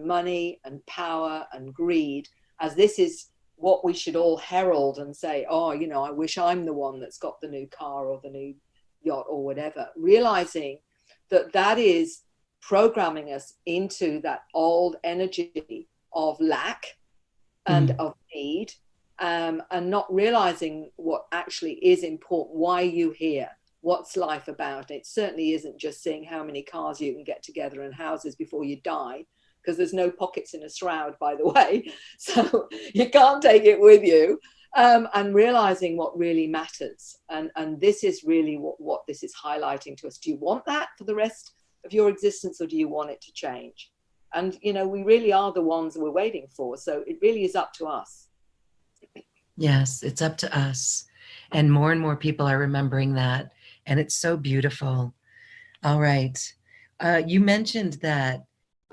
money and power and greed, as this is what we should all herald and say, oh, you know, I wish I'm the one that's got the new car or the new yacht or whatever, realizing that that is programming us into that old energy of lack and of need, and not realizing what actually is important. Why are you here? What's life about? It certainly isn't just seeing how many cars you can get together and houses before you die, because there's no pockets in a shroud, by the way, so you can't take it with you. And realizing what really matters, and this is really what this is highlighting to us. Do you want that for the rest of your existence, or do you want it to change? And you know, we really are the ones we're waiting for, so it really is up to us. Yes, it's up to us, and more people are remembering that, and it's so beautiful. All right, you mentioned that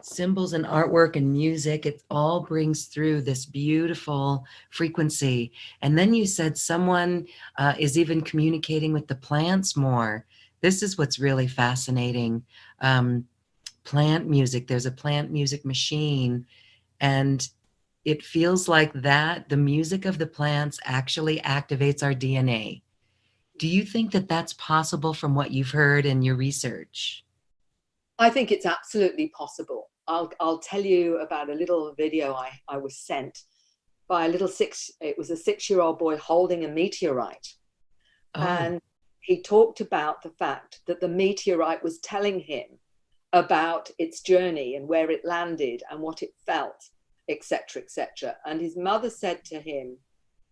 symbols and artwork and music, it all brings through this beautiful frequency. And then you said someone is even communicating with the plants more. This is what's really fascinating. Plant music, there's a plant music machine, and it feels like that the music of the plants actually activates our DNA. Do you think that that's possible from what you've heard in your research? I think it's absolutely possible. I'll tell you about a little video I was sent by a little it was a 6-year-old boy holding a meteorite. Oh. And he talked about the fact that the meteorite was telling him about its journey and where it landed and what it felt, etc., etc. And his mother said to him,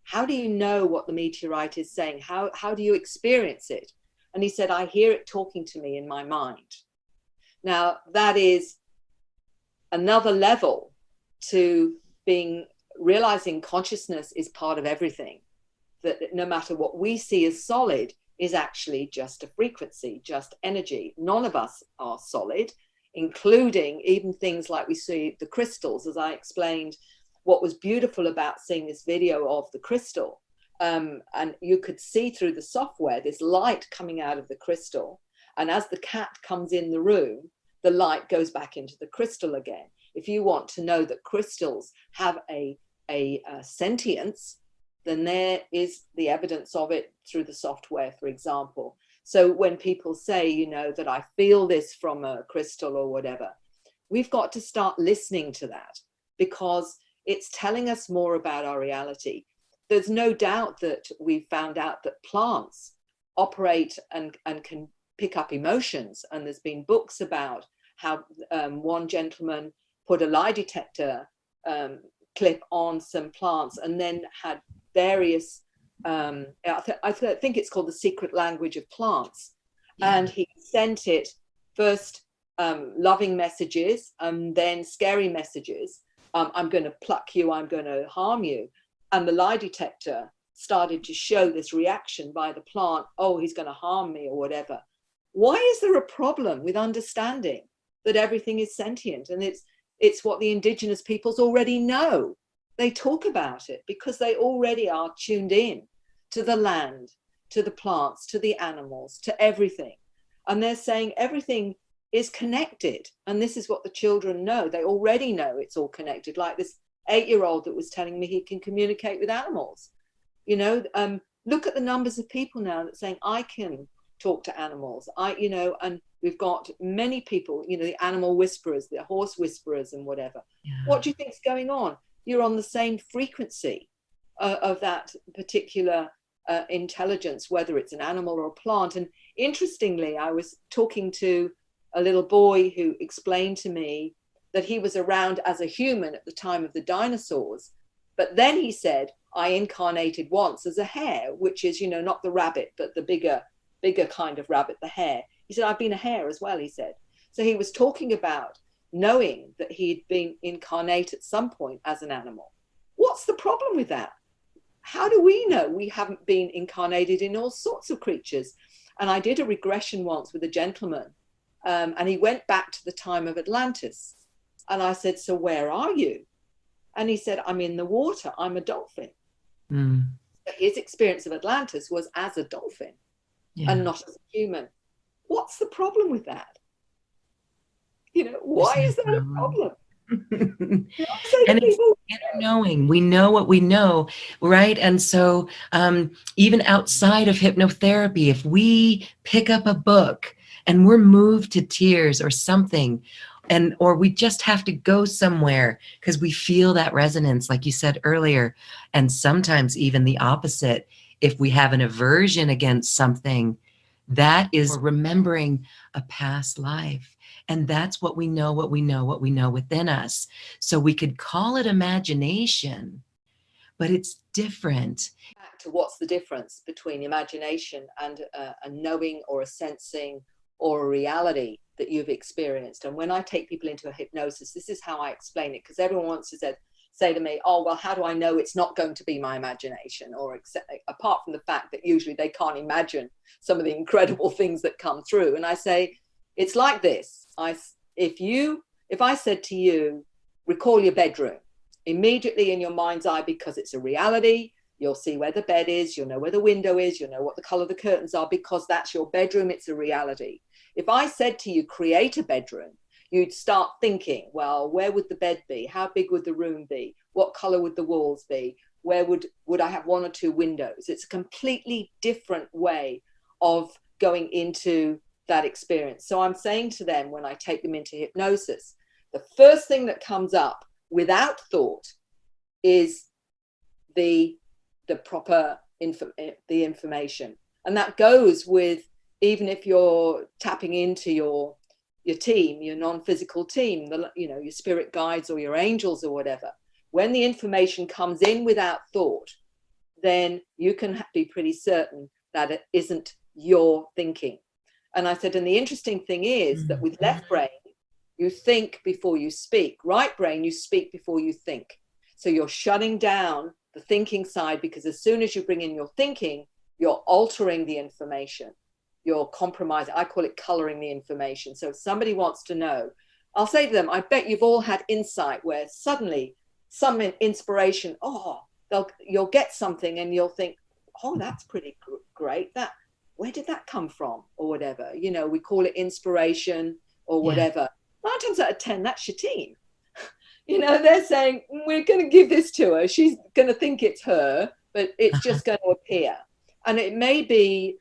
how do you know what the meteorite is saying? How do you experience it? And he said, I hear it talking to me in my mind. Now, that is another level to realizing consciousness is part of everything, that no matter what we see as solid is actually just a frequency, just energy. None of us are solid, including even things like we see the crystals. As I explained, what was beautiful about seeing this video of the crystal, and you could see through the software this light coming out of the crystal, and as the cat comes in the room, the light goes back into the crystal again. If you want to know that crystals have a sentience, then there is the evidence of it through the software, for example. So when people say, you know, that I feel this from a crystal or whatever, we've got to start listening to that, because it's telling us more about our reality. There's no doubt that we've found out that plants operate and can pick up emotions. And there's been books about how one gentleman put a lie detector clip on some plants and then had various, I think it's called The Secret Language of Plants. Yeah. And he sent it first loving messages and then scary messages. I'm going to pluck you, I'm going to harm you. And the lie detector started to show this reaction by the plant, oh, he's going to harm me or whatever. Why is there a problem with understanding that everything is sentient? And it's what the indigenous peoples already know. They talk about it because they already are tuned in to the land, to the plants, to the animals, to everything. And they're saying everything is connected. And this is what the children know. They already know it's all connected. Like this 8-year-old that was telling me he can communicate with animals. You know, look at the numbers of people now that saying, I can talk to animals. And we've got many people, you know, the animal whisperers, the horse whisperers and whatever. Yeah. What do you think is going on? You're on the same frequency of that particular intelligence, whether it's an animal or a plant. And interestingly, I was talking to a little boy who explained to me that he was around as a human at the time of the dinosaurs. But then he said, I incarnated once as a hare, which is, you know, not the rabbit, but the bigger kind of rabbit, the hare. He said, I've been a hare as well, he said. So he was talking about knowing that he'd been incarnate at some point as an animal. What's the problem with that? How do we know we haven't been incarnated in all sorts of creatures? And I did a regression once with a gentleman And he went back to the time of Atlantis. And I said, so where are you? And he said, I'm in the water. I'm a dolphin. Mm. His experience of Atlantis was as a dolphin and not as a human. What's the problem with that? Why is that a problem? And it's inner knowing. We know what we know, right? And so even outside of hypnotherapy, if we pick up a book and we're moved to tears or something, or we just have to go somewhere because we feel that resonance, like you said earlier, and sometimes even the opposite, if we have an aversion against something, that is remembering a past life. And that's what we know within us. So we could call it imagination, but it's different. Back to what's the difference between imagination and a knowing or a sensing or a reality that you've experienced. And when I take people into a hypnosis, this is how I explain it, because everyone wants to say to me, oh, well, how do I know it's not going to be my imagination? Or apart from the fact that usually they can't imagine some of the incredible things that come through. And I say, it's like this. If I said to you, recall your bedroom, immediately in your mind's eye, because it's a reality, you'll see where the bed is, you'll know where the window is, you'll know what the color of the curtains are, because that's your bedroom, it's a reality. If I said to you, create a bedroom, you'd start thinking, well, where would the bed be? How big would the room be? What color would the walls be? Where would I have one or two windows? It's a completely different way of going into that experience. So I'm saying to them, when I take them into hypnosis, the first thing that comes up without thought is the proper the information. And that goes with, even if you're tapping into your team, your non-physical team, your spirit guides or your angels or whatever, when the information comes in without thought, then you can be pretty certain that it isn't your thinking. And I said, and the interesting thing is that with left brain, you think before you speak. Right brain, you speak before you think. So you're shutting down the thinking side, because as soon as you bring in your thinking, you're altering the information. You're compromising. I call it coloring the information. So if somebody wants to know, I'll say to them, I bet you've all had insight where suddenly some inspiration, you'll get something and you'll think, oh, that's pretty great. Where did that come from? Or whatever. We call it inspiration or whatever. 9 times out of 10, that's your team. They're saying, we're going to give this to her. She's going to think it's her, but it's just going to appear. And it may be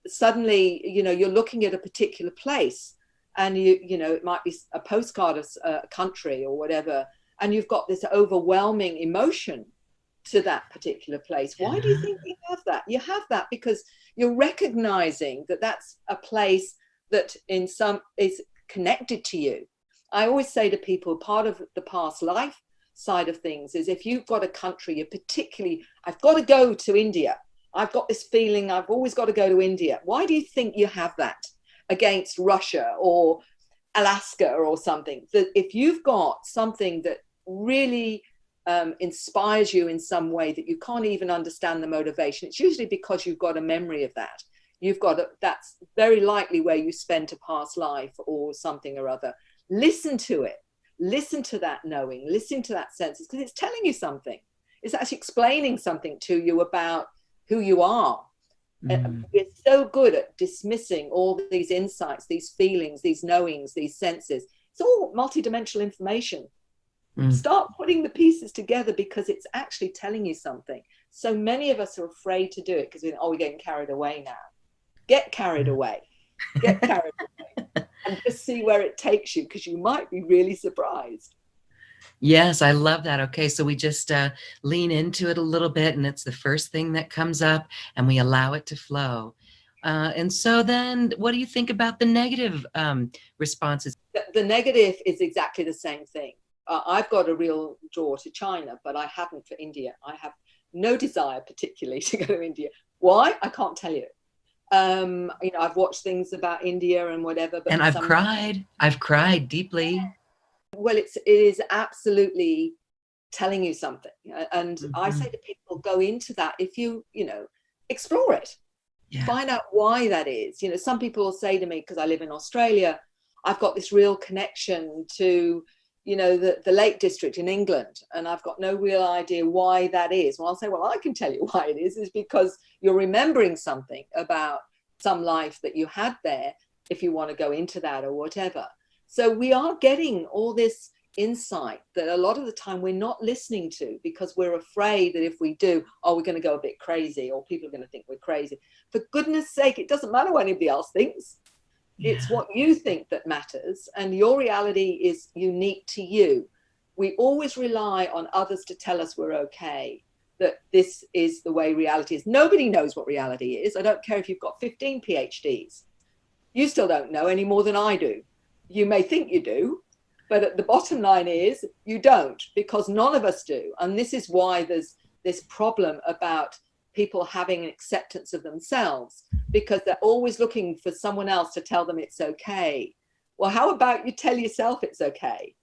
suddenly, you're looking at a particular place and it might be a postcard of a country or whatever. And you've got this overwhelming emotion to that particular place. Why do you think you have that? You have that because you're recognizing that that's a place that is connected to you. I always say to people, part of the past life side of things is, if you've got a country, I've got to go to India. I've got this feeling I've always got to go to India. Why do you think you have that against Russia or Alaska or something? That if you've got something that really inspires you in some way that you can't even understand the motivation, it's usually because you've got a memory of that. That's very likely where you spent a past life or something or other. Listen to it. Listen to that knowing. Listen to that sense, because it's telling you something. It's actually explaining something to you about who you are. We're so good at dismissing all these insights, these feelings, these knowings, these senses. It's all multidimensional information. Start putting the pieces together, because it's actually telling you something. So many of us are afraid to do it because we're getting carried away now. Get carried away. Get carried away. And just see where it takes you, because you might be really surprised. Yes, I love that. Okay, so we just lean into it a little bit, and it's the first thing that comes up, and we allow it to flow. And so then what do you think about the negative responses? The negative is exactly the same thing. I've got a real draw to China, but I haven't for India. I have no desire particularly to go to India. Why? I can't tell you. I've watched things about India and whatever. But and I've cried deeply. Well, it is absolutely telling you something. And I say to people, go into that. If you explore it, find out why that is. Some people will say to me, because I live in Australia, I've got this real connection to, you know, the Lake District in England, and I've got no real idea why that is. Well, I'll say, well, I can tell you why it is because you're remembering something about some life that you had there, if you want to go into that or whatever. So we are getting all this insight that a lot of the time we're not listening to, because we're afraid that if we do, oh, we're going to go a bit crazy, or people are going to think we're crazy. For goodness sake, it doesn't matter what anybody else thinks. Yeah. It's what you think that matters, and your reality is unique to you. We always rely on others to tell us we're okay, that this is the way reality is. Nobody knows what reality is. I don't care if you've got 15 PhDs. You still don't know any more than I do. You may think you do, but at the bottom line is you don't, because none of us do. And this is why there's this problem about people having an acceptance of themselves, because they're always looking for someone else to tell them it's okay. Well, how about you tell yourself it's okay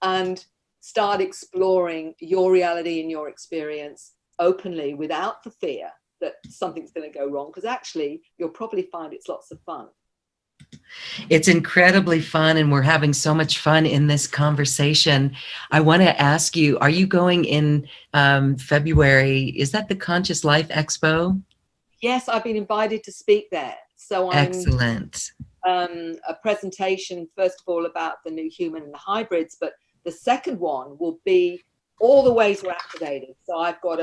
and start exploring your reality and your experience openly without the fear that something's going to go wrong, because actually you'll probably find it's lots of fun. It's incredibly fun, and we're having so much fun in this conversation. I want to ask you, are you going in February? Is that the Conscious Life Expo? Yes, I've been invited to speak there. So I'm excellent. A presentation, first of all, about the new human and the hybrids, but the second one will be all the ways we're activating. So I've got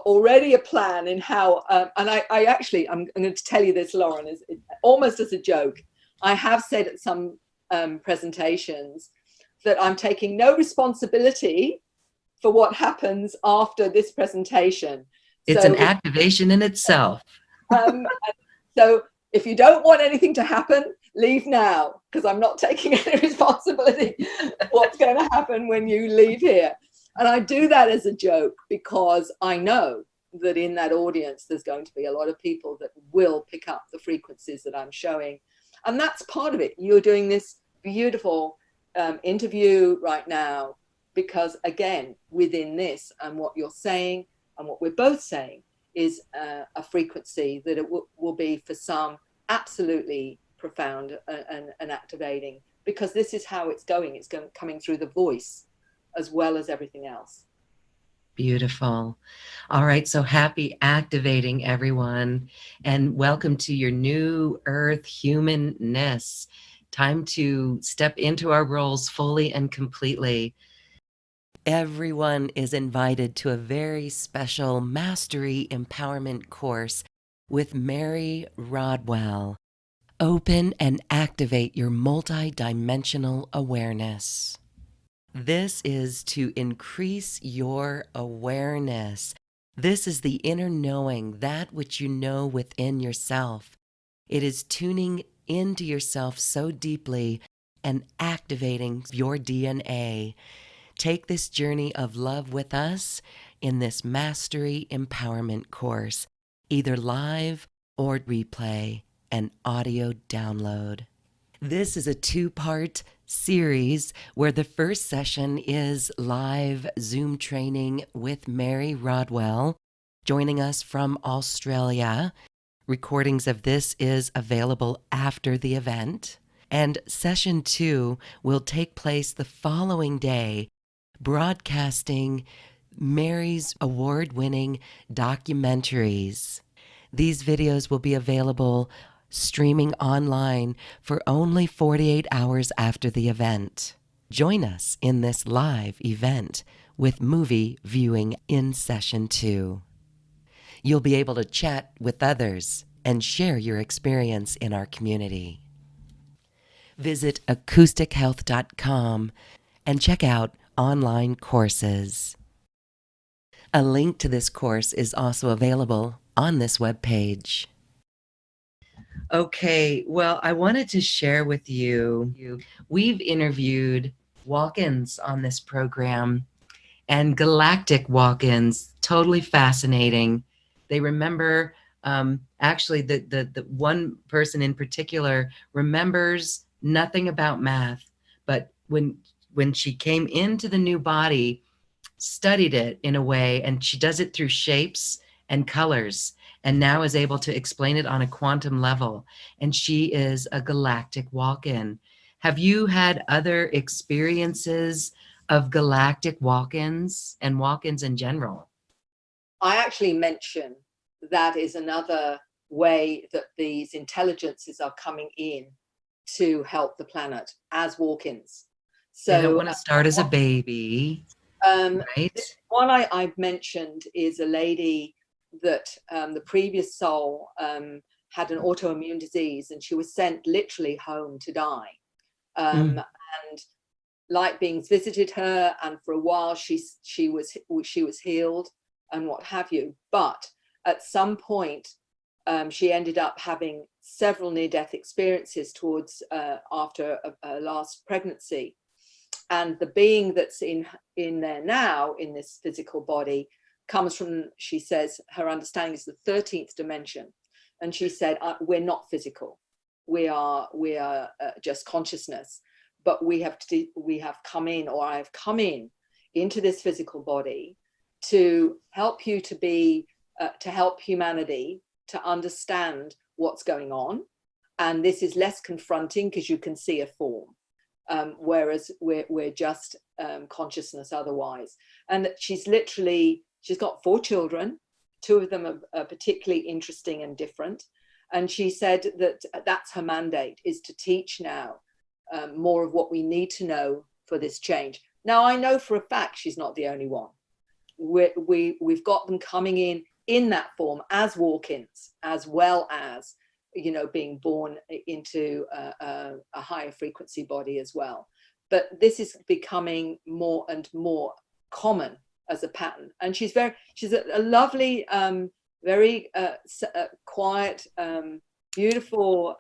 already a plan in how, and I actually, I'm going to tell you this, Lauren, almost as a joke. I have said at some presentations that I'm taking no responsibility for what happens after this presentation. It's an activation in itself. So if you don't want anything to happen, leave now, because I'm not taking any responsibility for what's going to happen when you leave here. And I do that as a joke because I know that in that audience, there's going to be a lot of people that will pick up the frequencies that I'm showing. And that's part of it. You're doing this beautiful interview right now, because again, within this and what you're saying and what we're both saying is a frequency that it will be for some absolutely profound and activating, because this is how it's going. It's coming through the voice as well as everything else. Beautiful. All right. So happy activating, everyone. And welcome to your new earth humanness. Time to step into our roles fully and completely. Everyone is invited to a very special Mastery Empowerment course with Mary Rodwell. Open and activate your multidimensional awareness. This is to increase your awareness. This is the inner knowing, that which you know within yourself. It is tuning into yourself so deeply and activating your DNA. Take this journey of love with us in this Mastery Empowerment course, either live or replay and audio download. This is a two-part series where the first session is live Zoom training with Mary Rodwell, joining us from Australia. Recordings of this is available after the event. And session 2 will take place the following day, broadcasting Mary's award-winning documentaries. These videos will be available streaming online for only 48 hours after the event. Join us in this live event with movie viewing in session 2. You'll be able to chat with others and share your experience in our community. Visit acoustichealth.com and check out online courses. A link to this course is also available on this webpage. Okay, well, I wanted to share with you, we've interviewed walk-ins on this program, and galactic walk-ins, totally fascinating. They remember, actually, the one person in particular remembers nothing about math, but when she came into the new body, studied it in a way, and she does it through shapes and colors. and now is able to explain it on a quantum level. And she is a galactic walk-in. Have you had other experiences of galactic walk-ins and walk-ins in general? I actually mention that is another way that these intelligences are coming in to help the planet as walk-ins. They don't So want to start as a baby, right? this one I've mentioned is a lady that the previous soul had an autoimmune disease, and she was sent literally home to die. And light beings visited her, and for a while she was healed and what have you. But at some point, she ended up having several near-death experiences towards after a last pregnancy. And the being that's in there now in this physical body comes from, she says, her understanding is the 13th dimension. And she said, we're not physical. We are just consciousness. But we have come in, or I have come in into this physical body to help you to be, to help humanity to understand what's going on. And this is less confronting because you can see a form. Whereas we're just consciousness otherwise. And she's got 4 children. 2 of them are particularly interesting and different. And she said that that's her mandate, is to teach now more of what we need to know for this change. Now, I know for a fact she's not the only one. We've got them coming in that form as walk-ins, as well as, you know, being born into a higher frequency body as well. But this is becoming more and more common as a pattern. And she's a lovely, very quiet, beautiful,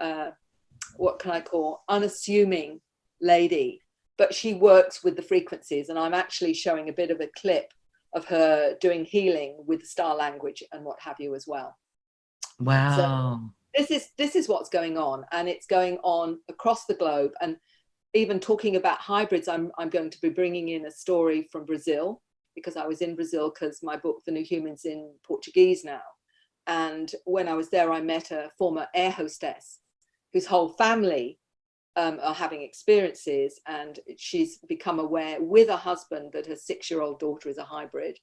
what can I call, unassuming lady. But she works with the frequencies, and I'm actually showing a bit of a clip of her doing healing with the star language and what have you as well. Wow. So this is what's going on, and it's going on across the globe. And even talking about hybrids, I'm going to be bringing in a story from Brazil, because I was in Brazil because my book, The New Humans, in Portuguese now. And when I was there, I met a former air hostess whose whole family are having experiences, and she's become aware with her husband that her 6-year-old daughter is a hybrid,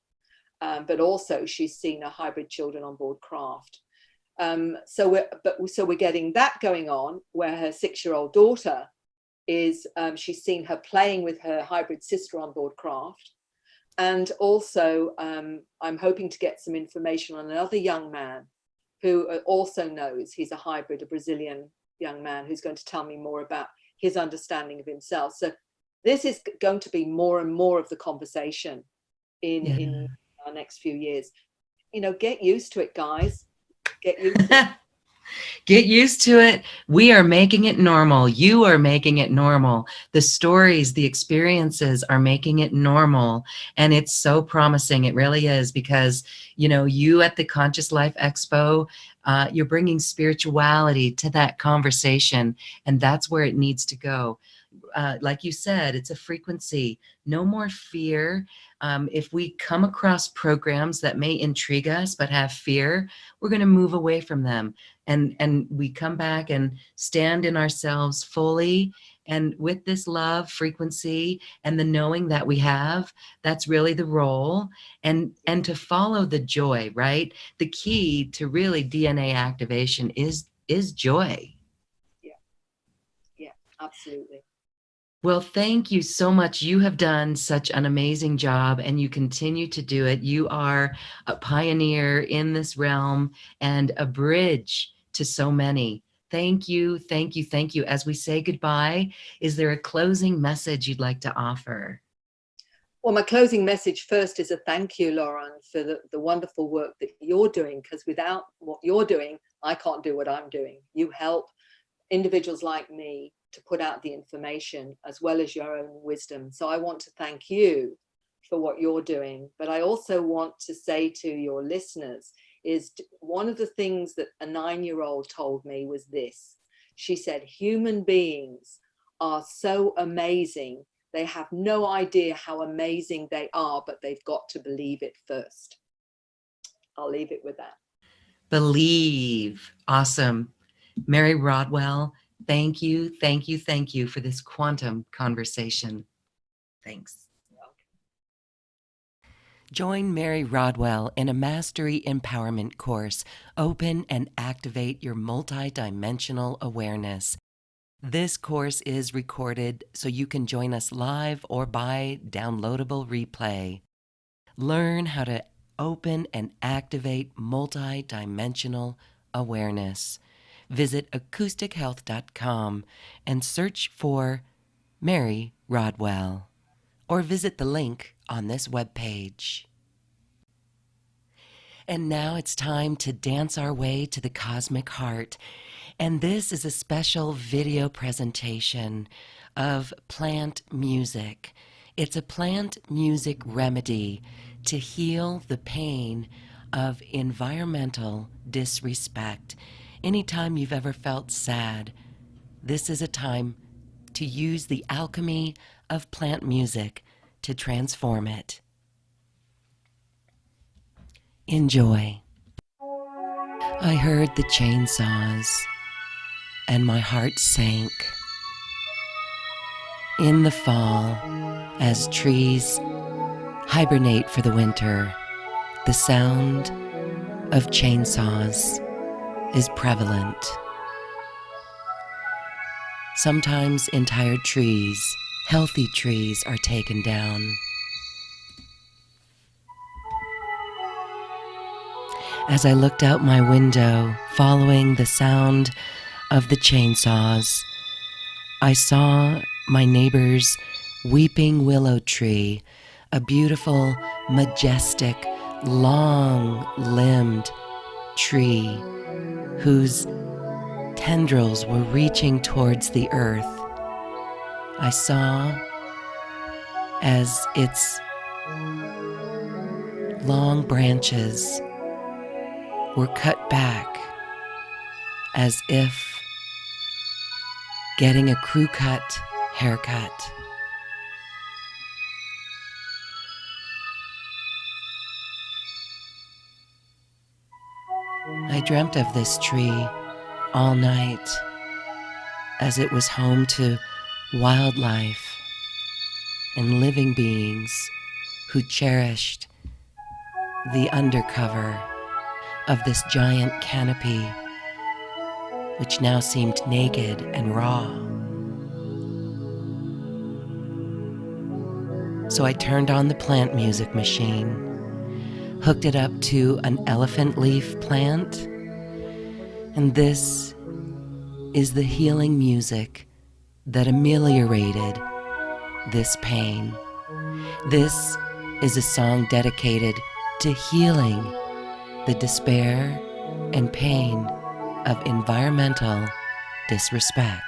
but also she's seen her hybrid children on board craft. So we're getting that going on, where her 6-year-old daughter is, she's seen her playing with her hybrid sister on board craft. And also I'm hoping to get some information on another young man who also knows he's a hybrid, a Brazilian young man, who's going to tell me more about his understanding of himself. So this is going to be more and more of the conversation in our next few years. You know, get used to it, guys. Get used to it. Get used to it. We are making it normal. You are making it normal. The stories, the experiences are making it normal. And it's so promising. It really is, because, you know, you at the Conscious Life Expo, you're bringing spirituality to that conversation. And that's where it needs to go. Like you said, it's a frequency. No more fear. If we come across programs that may intrigue us but have fear, we're going to move away from them. And we come back and stand in ourselves fully. And with this love frequency and the knowing that we have, that's really the role. And to follow the joy, right? The key to really DNA activation is joy. Yeah, absolutely. Well, thank you so much. You have done such an amazing job, and you continue to do it. You are a pioneer in this realm and a bridge to so many. Thank you, thank you, thank you. As we say goodbye, is there a closing message you'd like to offer? Well, my closing message first is a thank you, Lauren, for the wonderful work that you're doing, because without what you're doing, I can't do what I'm doing. You help individuals like me to put out the information, as well as your own wisdom. So I want to thank you for what you're doing. But I also want to say to your listeners, is one of the things that a 9-year-old told me was this. She said, human beings are so amazing. They have no idea how amazing they are, but they've got to believe it first. I'll leave it with that. Believe. Awesome. Mary Rodwell, thank you, thank you, thank you for this quantum conversation. Thanks. Join Mary Rodwell in a Mastery Empowerment course. Open and activate your multidimensional awareness. This course is recorded so you can join us live or by downloadable replay. Learn how to open and activate multidimensional awareness. Visit acoustichealth.com and search for Mary Rodwell, or visit the link on this webpage. And now it's time to dance our way to the cosmic heart. And this is a special video presentation of plant music. It's a plant music remedy to heal the pain of environmental disrespect. Anytime you've ever felt sad, this is a time to use the alchemy of plant music to transform it. Enjoy. I heard the chainsaws and my heart sank. In the fall, as trees hibernate for the winter, the sound of chainsaws is prevalent. Sometimes entire trees, healthy trees, are taken down. As I looked out my window, following the sound of the chainsaws, I saw my neighbor's weeping willow tree, a beautiful, majestic, long-limbed tree whose tendrils were reaching towards the earth. I saw as its long branches were cut back as if getting a crew cut haircut. I dreamt of this tree all night as it was home to wildlife and living beings who cherished the undercover of this giant canopy, which now seemed naked and raw. So I turned on the plant music machine, hooked it up to an elephant leaf plant, and this is the healing music that ameliorated this pain. This is a song dedicated to healing the despair and pain of environmental disrespect.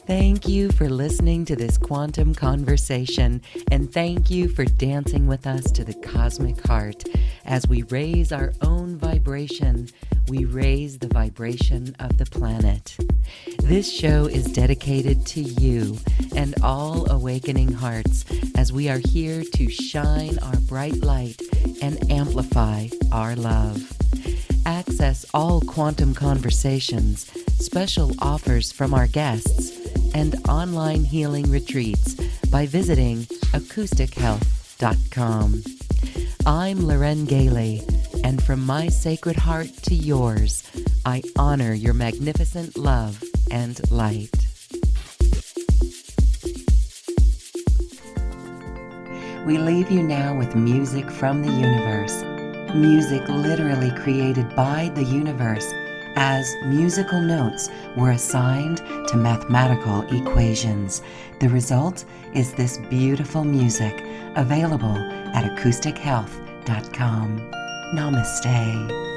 Thank you for listening to this quantum conversation, and thank you for dancing with us to the cosmic heart. As we raise our own vibration, we raise the vibration of the planet. This show is dedicated to you and all awakening hearts, as we are here to shine our bright light and amplify our love. Access all quantum conversations, special offers from our guests, and online healing retreats by visiting acoustichealth.com. I'm Loren Gailey, and from my sacred heart to yours, I honor your magnificent love and light. We leave you now with music from the universe. Music literally created by the universe, as musical notes were assigned to mathematical equations. The result is this beautiful music, available at acoustichealth.com. Namaste.